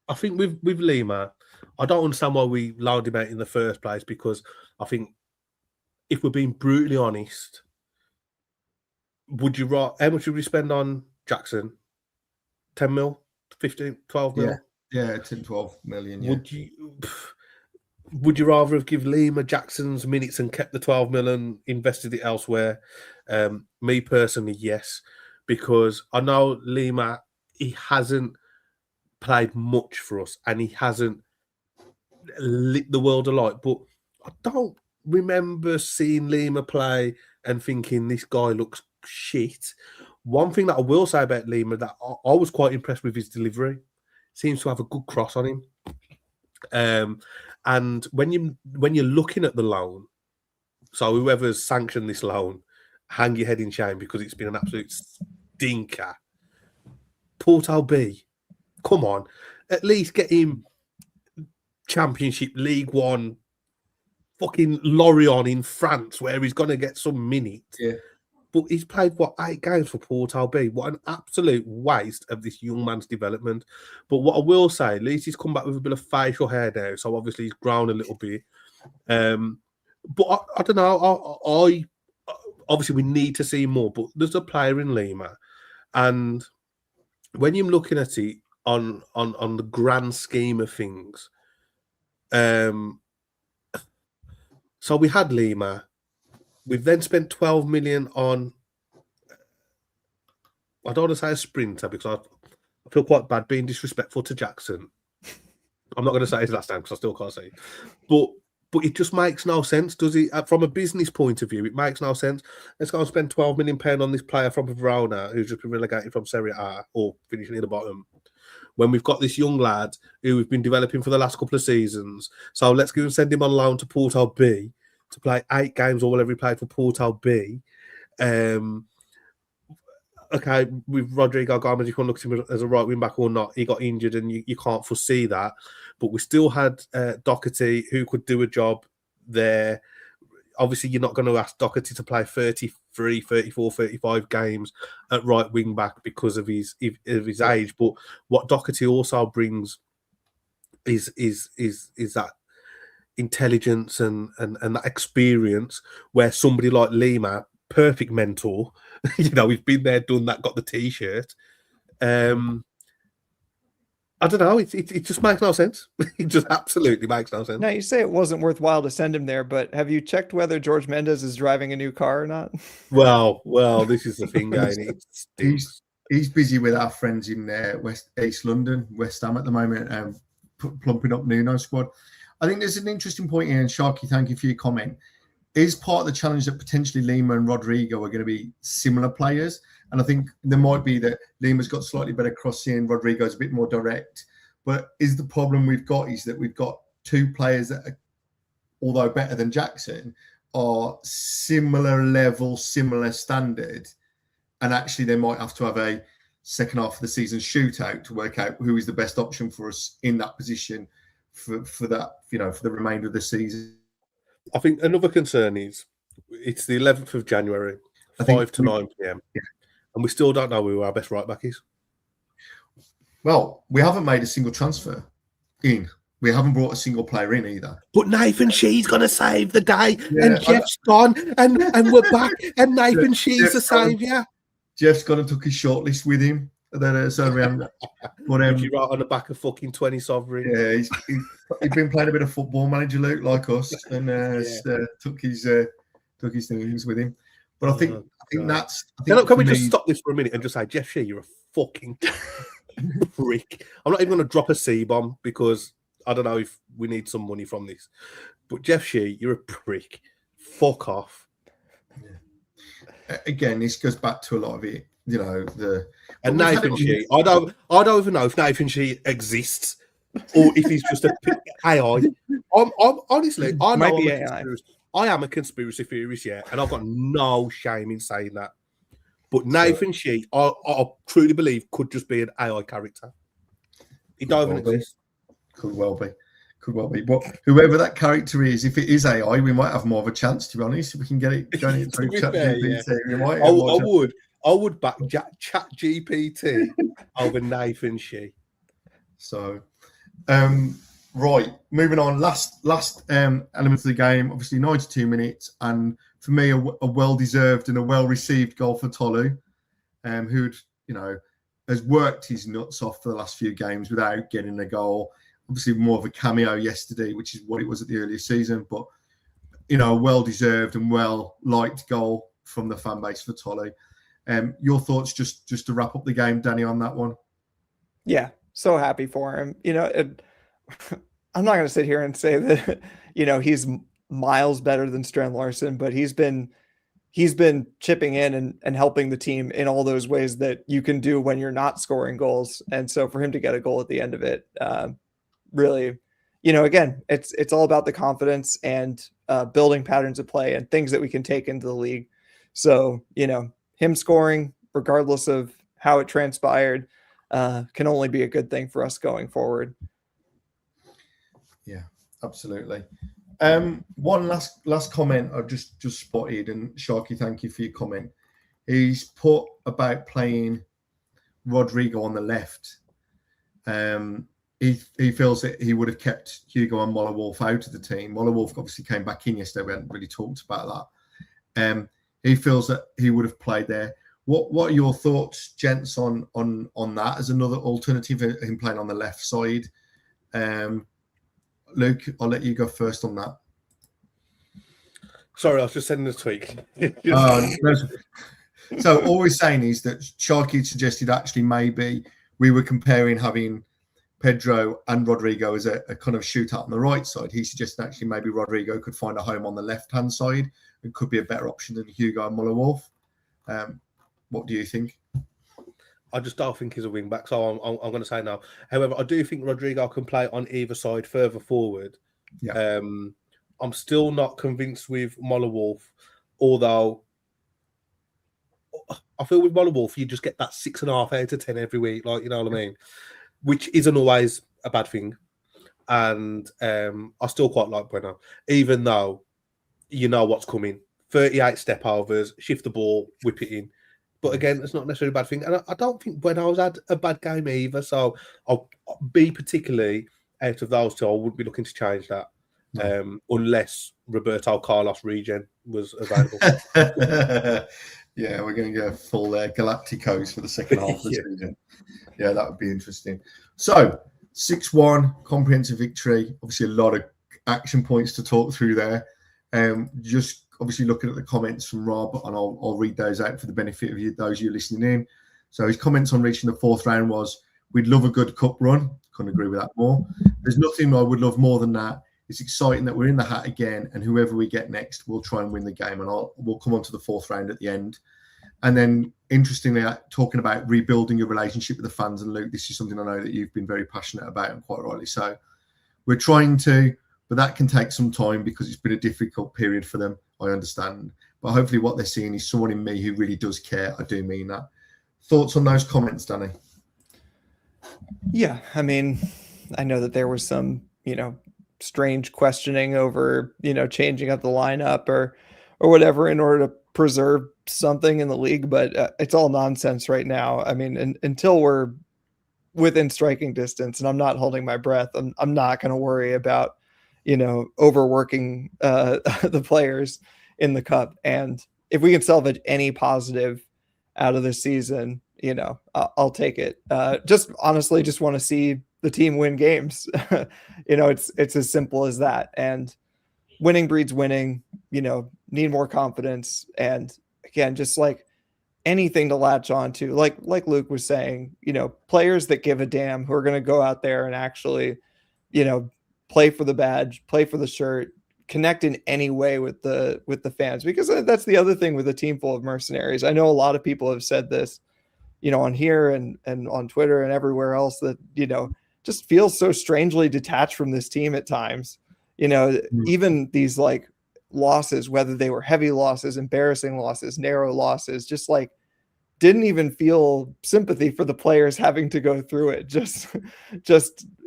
I think with Lima, I don't understand why we loaned him out in the first place, because I think, if we're being brutally honest, how much would we spend on Jackson? 10 mil? 15, 12 mil? Yeah, 10, 12 million. Yeah. Would you rather have give Lima Jackson's minutes and kept the 12 million and invested it elsewhere? Me personally, yes, because I know Lima, he hasn't played much for us and he hasn't lit the world alight. But I don't remember seeing Lima play and thinking this guy looks shit. One thing that I will say about Lima that I was quite impressed with his delivery. Seems to have a good cross on him. And when you're looking at the loan, so whoever's sanctioned this loan, hang your head in shame because it's been an absolute stinker. Porto B, come on, at least get him Championship, League One, fucking Lorient in France where he's gonna get some minutes. Yeah. But he's played, 8 games for Porto B. What an absolute waste of this young man's development. But what I will say, at least he's come back with a bit of facial hair now. So obviously he's grown a little bit. But I don't know. I obviously we need to see more. But there's a player in Lima. And when you're looking at it on the grand scheme of things, so we had Lima. We've then spent 12 million on, I don't want to say a sprinter because I feel quite bad being disrespectful to Jackson. I'm not going to say his last name because I still can't say it. But it just makes no sense, does it? From a business point of view, it makes no sense. Let's go and spend 12 million on this player from Verona who's just been relegated from Serie A or finishing at the bottom. When we've got this young lad who we've been developing for the last couple of seasons. So let's go and send him on loan to Porto B to play 8 games or whatever he played for Porto B. Okay, with Rodrigo Gomez, you can't look at him as a right wing back or not. He got injured and you can't foresee that. But we still had Doherty who could do a job there. Obviously, you're not going to ask Doherty to play 33, 34, 35 games at right wing back because of his age. But what Doherty also brings is that intelligence and that experience where somebody like Lima, perfect mentor, he's been there, done that, got the t-shirt. I don't know, it just makes no sense. It just absolutely makes no sense. Now, you say it wasn't worthwhile to send him there, but have you checked whether George Mendes is driving a new car or not? Well, this is the thing, he's busy with our friends in East London, West Ham at the moment, plumping up Nuno squad. I think there's an interesting point here, and Sharky, thank you for your comment. Is part of the challenge that potentially Lima and Rodrigo are going to be similar players? And I think there might be that Lima's got slightly better crossing, Rodrigo's a bit more direct. But is the problem we've got is that we've got 2 players that are, although better than Jackson, are similar level, similar standard. And actually they might have to have a second half of the season shootout to work out who is the best option for us in that position for that, for the remainder of the season. I think another concern is it's the 11th of January, 5 to 9 p.m. Yeah. And we still don't know who our best right back is. Well, we haven't made a single transfer in. We haven't brought a single player in either. But Nathan Shee's going to save the day, and Jeff's gone, and we're back, and Nathan Shee's the saviour. Jeff's gone and took his shortlist with him. So we haven't. But, you write on the back of fucking 20 sovereign. Yeah, he's been playing a bit of football manager, Luke, like us, and took his things with him. But I think that's. Can we just stop this for a minute and just say, Jeff Shee, you're a fucking prick. I'm not even going to drop a C-bomb because I don't know if we need some money from this. But Jeff Shee, you're a prick. Fuck off. Yeah. Again, this goes back to a lot of it. And Nathan Shee. I don't even know if Nathan Shee exists or if he's just a AI. I'm honestly, I know I am a conspiracy theorist, yeah, and I've got no shame in saying that. But Nathan Shee, I truly believe could just be an AI character. He don't even exist. Could well be. But whoever that character is, if it is AI, we might have more of a chance, to be honest. If we can get it going through ChatGPT, I would back ChatGPT over Nathan Shee. So, right, moving on. Last element of the game, obviously 92 minutes, and for me, a well-deserved and a well-received goal for Tolu, who'd has worked his nuts off for the last few games without getting a goal. Obviously, more of a cameo yesterday, which is what it was at the earlier season, but a well-deserved and well-liked goal from the fan base for Tolly. Your thoughts, just to wrap up the game, Danny, on that one? Yeah, so happy for him. I'm not going to sit here and say that he's miles better than Strand Larsen, but he's been chipping in and helping the team in all those ways that you can do when you're not scoring goals. And so for him to get a goal at the end of it, really, again, it's all about the confidence and building patterns of play and things that we can take into the league. So, him scoring, regardless of how it transpired, can only be a good thing for us going forward. Yeah, absolutely. One last comment I've just spotted, and Sharky, thank you for your comment. He's put about playing Rodrigo on the left. He feels that he would have kept Hugo and Molineux out of the team. Molineux obviously came back in yesterday. We hadn't really talked about that. He feels that he would have played there. What are your thoughts, gents, on that as another alternative, him playing on the left side? Luke, I'll let you go first on that. Sorry, I was just sending a tweak. So all we're saying is that Sharky suggested actually maybe we were comparing having Pedro and Rodrigo as a kind of shootout on the right side. He suggested actually maybe Rodrigo could find a home on the left-hand side. It could be a better option than Hugo and Molineux. What do you think? I just don't think he's a wing back, so I'm going to say no. However, I do think Rodrigo can play on either side further forward. Yeah. I'm still not convinced with Molineux, although I feel with Molineux you just get that 6.5 out of 10 every week, like, you know what I mean? Which isn't always a bad thing. And I still quite like Bueno, even though you know what's coming. 38 step overs, shift the ball, whip it in. But again, it's not necessarily a bad thing. And I don't think Bueno's had a bad game either. So I'll be particularly out of those two, I wouldn't be looking to change that. No. Unless Roberto Carlos regen was available. Yeah, we're going to go full Galacticos for the second half of the season. Yeah, that would be interesting. So, 6-1, comprehensive victory. Obviously, a lot of action points to talk through there. Just obviously looking at the comments from Rob, and I'll read those out for the benefit of you, those of you listening in. So his comments on reaching the fourth round was, we'd love a good cup run. Couldn't agree with that more. There's nothing I would love more than that. It's exciting that we're in the hat again, and whoever we get next, we'll try and win the game, and we'll come on to the fourth round at the end. And then, interestingly, talking about rebuilding your relationship with the fans, and Luke, this is something I know that you've been very passionate about, and quite rightly so. We're trying to, but that can take some time because it's been a difficult period for them, I understand. But hopefully what they're seeing is someone in me who really does care. I do mean that. Thoughts on those comments, Danny? Yeah, I mean, I know that there was some, strange questioning over, changing up the lineup or whatever in order to preserve something in the league, but it's all nonsense right now. I mean, until we're within striking distance, and I'm not holding my breath, I'm not going to worry about, overworking the players in the cup. And if we can salvage any positive out of the season, I'll take it. Just honestly, just want to see the team win games. It's as simple as that. And winning breeds winning, need more confidence. And again, just like anything to latch on to, like Luke was saying, players that give a damn, who are going to go out there and actually, play for the badge, play for the shirt, connect in any way with the fans, because that's the other thing with a team full of mercenaries. I know a lot of people have said this, on here and on Twitter and everywhere else, that, just feels so strangely detached from this team at times. Even these like losses, whether they were heavy losses, embarrassing losses, narrow losses, just like didn't even feel sympathy for the players having to go through it. Just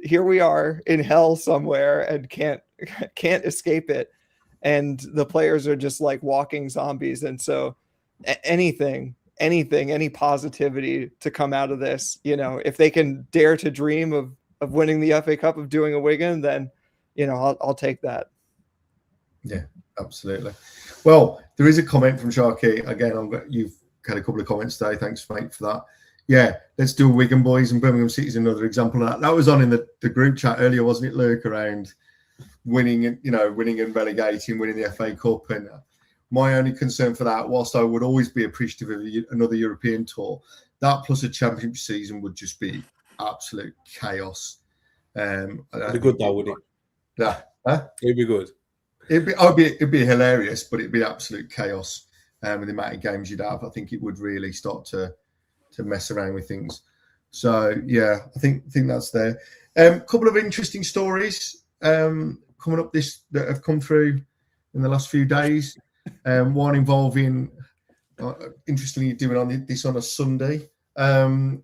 here we are in hell somewhere and can't escape it. And the players are just like walking zombies. And so anything, any positivity to come out of this, if they can dare to dream of winning the FA Cup, of doing a Wigan, then, I'll take that. Yeah, absolutely. Well, there is a comment from Sharky. Again, you've had a couple of comments today. Thanks, mate, for that. Yeah, let's do Wigan boys, and Birmingham City is another example of that. That was on in the group chat earlier, wasn't it, Luke? Around winning and relegating, winning the FA Cup, and my only concern for that, whilst I would always be appreciative of another European tour, that plus a championship season would just be absolute chaos. It'd be good though, would it? Yeah, it'd be good. It'd be hilarious, but it'd be absolute chaos. With the amount of games you'd have, I think it would really start to mess around with things. So yeah, I think that's there. Couple of interesting stories coming up that have come through in the last few days. One involving, interestingly, doing this on a Sunday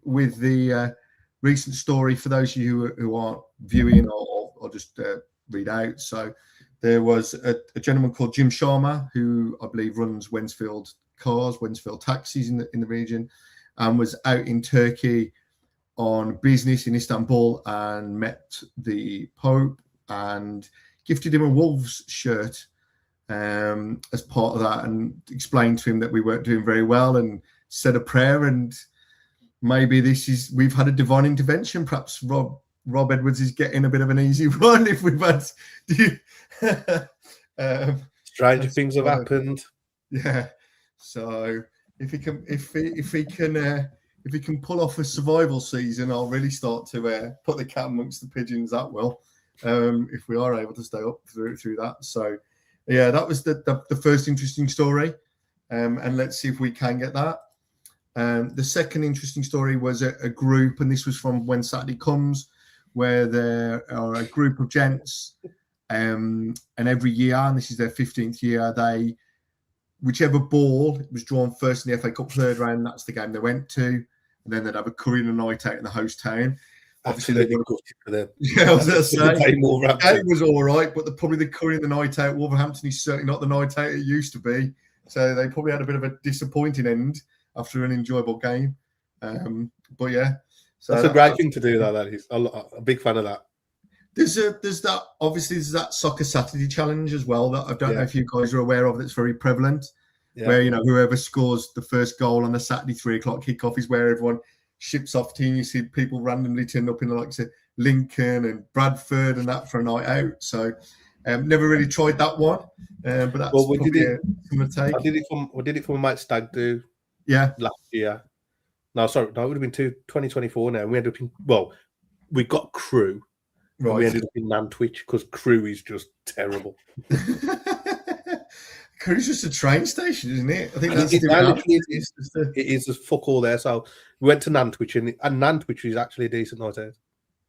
with the recent story for those of you who aren't viewing or just read out. So there was a gentleman called Jim Sharma, who I believe runs Wensfield taxis in the region, and was out in Turkey on business in Istanbul and met the Pope and gifted him a Wolves shirt as part of that, and explained to him that we weren't doing very well and said a prayer, and maybe we've had a divine intervention. Perhaps Rob Edwards is getting a bit of an easy run if we've had stranger things have happened. Yeah. So if he can pull off a survival season, I'll really start to put the cat amongst the pigeons. That will, if we are able to stay up through that. So yeah, that was the first interesting story, and let's see if we can get that. The second interesting story was a group, and this was from When Saturday Comes, where there are a group of gents, and every year, and this is their 15th year, whichever ball was drawn first in the FA Cup third round, that's the game they went to, and then they'd have a curry and a night out in the host town. Obviously, they got for them. Yeah, I was going to say, the game was all right, but probably the curry and the night out. Wolverhampton is certainly not the night out it used to be, so they probably had a bit of a disappointing end after an enjoyable game. But yeah, so that's a great thing to do. That is a big fan of that. There's that Soccer Saturday challenge as well that I don't know if you guys are aware of. That's very prevalent. Yeah. Where whoever scores the first goal on the Saturday 3:00 kickoff is where everyone ships off to. You see people randomly turn up in the likes of Lincoln and Bradford and that for a night out. So never really tried that one, but that's we did it. We did it for my mate Stag Do. Yeah, last year. No, it would have been 2024 now. And we ended up we got Crew. Right. We ended up in Nantwich because Crew is just terrible. Crew's just a train station, isn't it? I think it is just fuck all there. So we went to Nantwich, and Nantwich is actually a decent night out.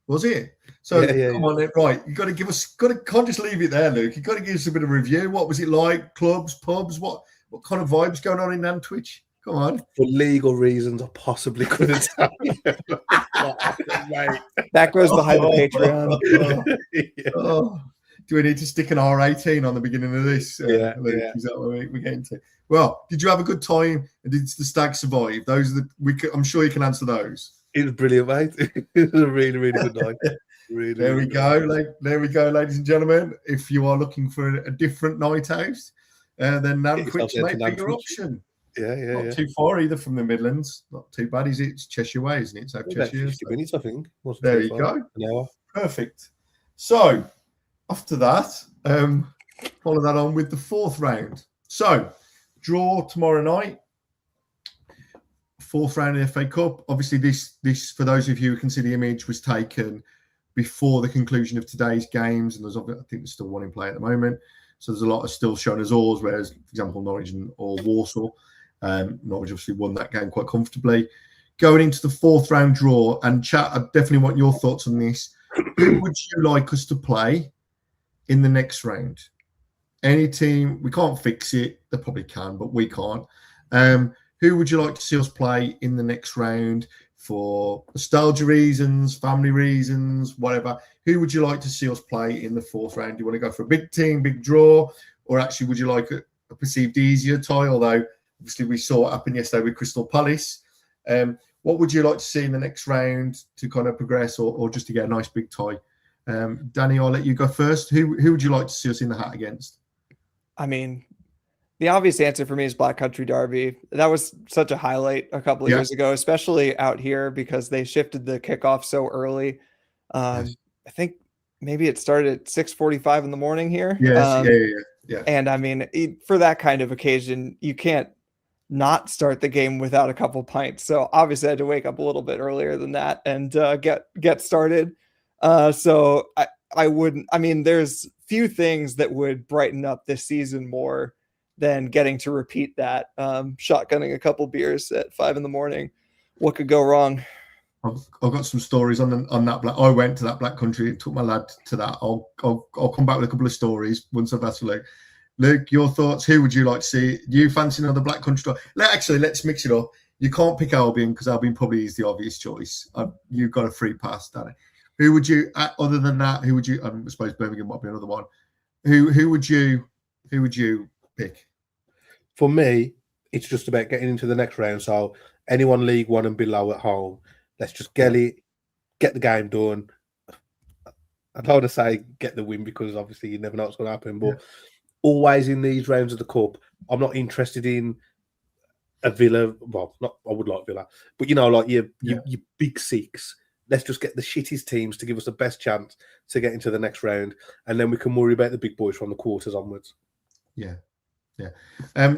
Was it? So come on, right? You got to give us. Can't just leave it there, Luke. You got to give us a bit of review. What was it like? Clubs, pubs. What kind of vibes going on in Nantwich? Come on. For legal reasons, I possibly couldn't tell you. That goes behind the Patreon. Do we need to stick an R18 on the beginning of this? Is that what we're getting to? Well, did you have a good time? And did the stag survive? Those are I'm sure you can answer those. It was brilliant, mate. It was a really, really good night. There we go, ladies and gentlemen. If you are looking for a different night out, then Nantwich might be your option. Not too far either from the Midlands. Not too bad, is it? It's Cheshire way, isn't it? It's Cheshire. 50 minutes, I think. There you go. An hour. Perfect. So after that, follow that on with the fourth round. So draw tomorrow night. Fourth round of the FA Cup. Obviously, this for those of you who can see the image was taken before the conclusion of today's games, and I think there's still one in play at the moment. So there's a lot of still shown as oars, whereas, for example, Norwich or Warsaw. Norwich obviously won that game quite comfortably. Going into the fourth round draw, and chat, I definitely want your thoughts on this. Who would you like us to play in the next round? Any team, we can't fix it. They probably can, but we can't. Who would you like to see us play in the next round for nostalgia reasons, family reasons, whatever? Who would you like to see us play in the fourth round? Do you want to go for a big team, big draw, or actually would you like a perceived easier tie? Although obviously we saw what happened yesterday with Crystal Palace. What would you like to see in the next round to kind of progress, or just to get a nice big tie? Danny, I'll let you go first. Who would you like to see us in the hat against? I mean, The obvious answer for me is Black Country Derby. That was such a highlight a couple of years ago, especially out here because they shifted the kickoff so early. I think maybe it started at 6:45 in the morning here. Yes, yeah. And I mean, for that kind of occasion, you can't not start the game without a couple pints. So obviously, I had to wake up a little bit earlier than that and get started. So I wouldn't. I mean, there's few things that would brighten up this season more than getting to repeat that. Shotgunning a couple beers at 5 a.m. What could go wrong? I've got some stories on that. I went to that Black Country and took my lad to that. I'll come back with a couple of stories once I've asked Luke. Luke, your thoughts? Who would you like to see? Do you fancy another Black Country? Let's mix it up. You can't pick Albion because Albion probably is the obvious choice. You've got a free pass, Danny. Who would you? Other than that, who would you? I suppose Birmingham might be another one. Who would you pick? For me, it's just about getting into the next round. So anyone League One and below at home, let's just get the game done. I don't want to say get the win because obviously you never know what's going to happen. But always in these rounds of the cup, I'm not interested in a Villa. Well, I would like Villa, but like your big six. Let's just get the shittiest teams to give us the best chance to get into the next round, and then we can worry about the big boys from the quarters onwards. Yeah.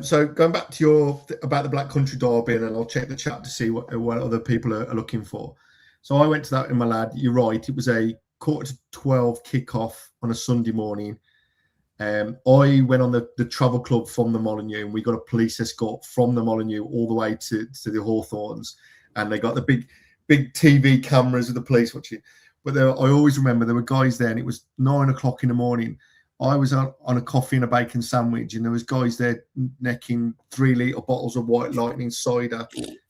So going back to about the Black Country Derby, and I'll check the chat to see what other people are looking for. So I went to that with my lad. You're right. It was a 11:45 kickoff on a Sunday morning. I went on the travel club from the Molineux, and we got a police escort from the Molineux all the way to the Hawthorns, and they got the big TV cameras with the police watching. But I always remember there were guys there, and it was 9 o'clock in the morning. I was on a coffee and a bacon sandwich, and there was guys there necking 3-litre bottles of White Lightning cider,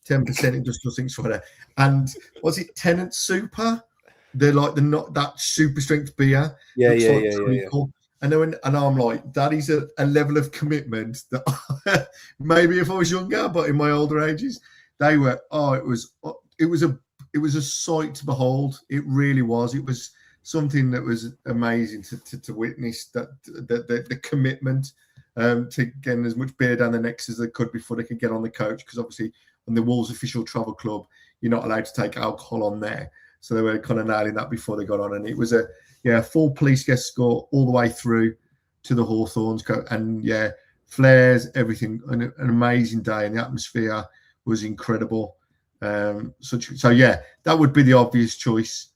10% industrial sinks cider. And was it Tennant Super? They're like that super strength beer. Yeah. And I'm like, that is a level of commitment that maybe if I was younger, but in my older ages, they were. It was a sight to behold. It really was. It was something that was amazing to witness, that the commitment to getting as much beer down their necks as they could before they could get on the coach, because obviously on the Wolves official travel club you're not allowed to take alcohol on there, so they were kind of nailing that before they got on. And it was a full police escort all the way through to the Hawthorns, and flares, everything. An amazing day, and the atmosphere was incredible. That would be the obvious choice.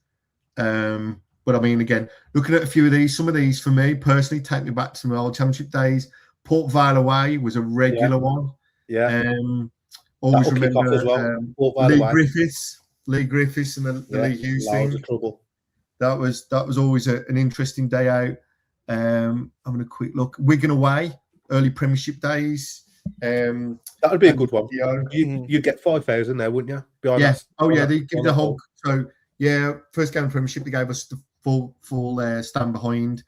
But I mean, again, looking at a few of these, some of these for me personally take me back to my old championship days. Port Vale away was a regular one. Yeah. Always remember as well. Lee Griffiths and the Lee Hughes thing. That was always an interesting day out. Having a quick look. Wigan away, early Premiership days. That would be a good one. You'd get 5,000 there, wouldn't you? They give the whole. So first game of Premiership, they gave us the full stand behind.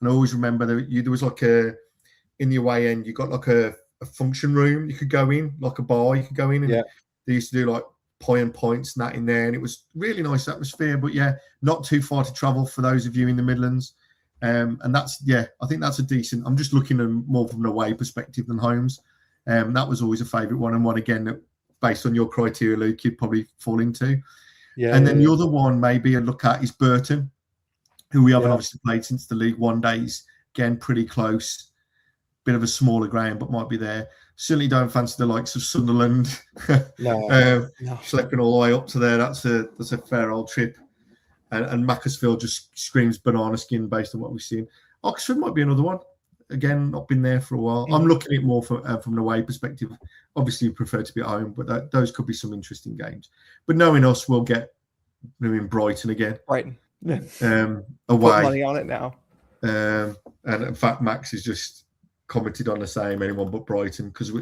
And I always remember there was like in the away end, you got like a function room you could go in, like a bar you could go in, and they used to do like pie and pints and that in there, and it was really nice atmosphere. But not too far to travel for those of you in the Midlands. And that's I think that's a decent. I'm just looking at more from an away perspective than homes. That was always a favourite one, and one again that, based on your criteria, Luke, you'd probably fall into. The other one maybe a look at is Burton, who we haven't obviously played since the League One days. Again, pretty close. Bit of a smaller ground, but might be there. Certainly don't fancy the likes of Sunderland. No. Schlepping all the way up to there. That's a fair old trip. And Macclesfield just screams banana skin based on what we've seen. Oxford might be another one. Again, not been there for a while. I'm looking at it more from an away perspective. Obviously, you prefer to be at home, but those could be some interesting games. But knowing us, we'll get in Brighton again. Brighton. Away. Put money on it now. And in fact, Max has just commented on the same, anyone but Brighton, because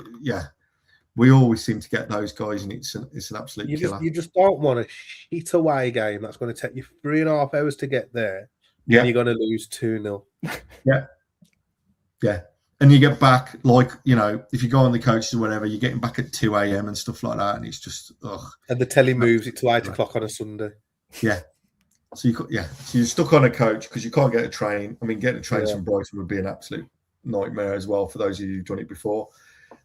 we always seem to get those guys, and it's an absolute killer. You just don't want a shit away game that's going to take you 3.5 hours to get there. Yeah, and you're going to lose 2-0. Yeah. And you get back, if you go on the coaches or whatever, you're getting back at 2 a.m. and stuff like that, and it's just And the telly moves it to 8 o'clock on a Sunday. Yeah. So you're stuck on a coach because you can't get a train. I mean, getting a train from Brighton would be an absolute nightmare as well for those of you who've done it before.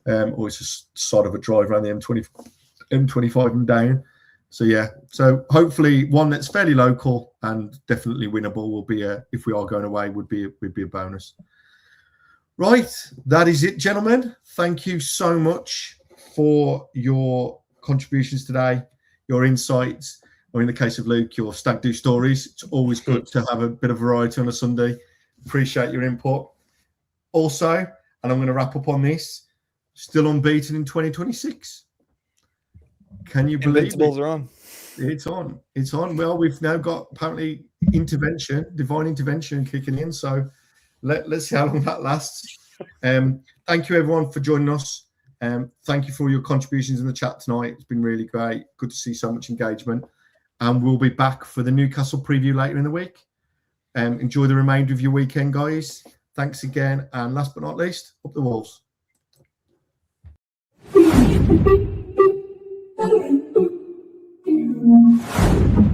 Always just side of a drive around the M25 and down. So yeah, so hopefully one that's fairly local and definitely winnable will be if we are going away would be a bonus. Right, that is it, gentlemen. Thank you so much for your contributions today, your insights, or in the case of Luke, your stag do stories. It's always good to have a bit of variety on a Sunday. Appreciate your input. Also, and I'm going to wrap up on this, still unbeaten in 2026. Can you believe Invincibles it? are on. It's on. It's on. Well, we've now got apparently divine intervention kicking in. So let's see how long that lasts. Thank you, everyone, for joining us. Thank you for your contributions in the chat tonight. It's been really great. Good to see so much engagement. And we'll be back for the Newcastle preview later in the week. Enjoy the remainder of your weekend, guys. Thanks again. And last but not least, up the Wolves. Thank you.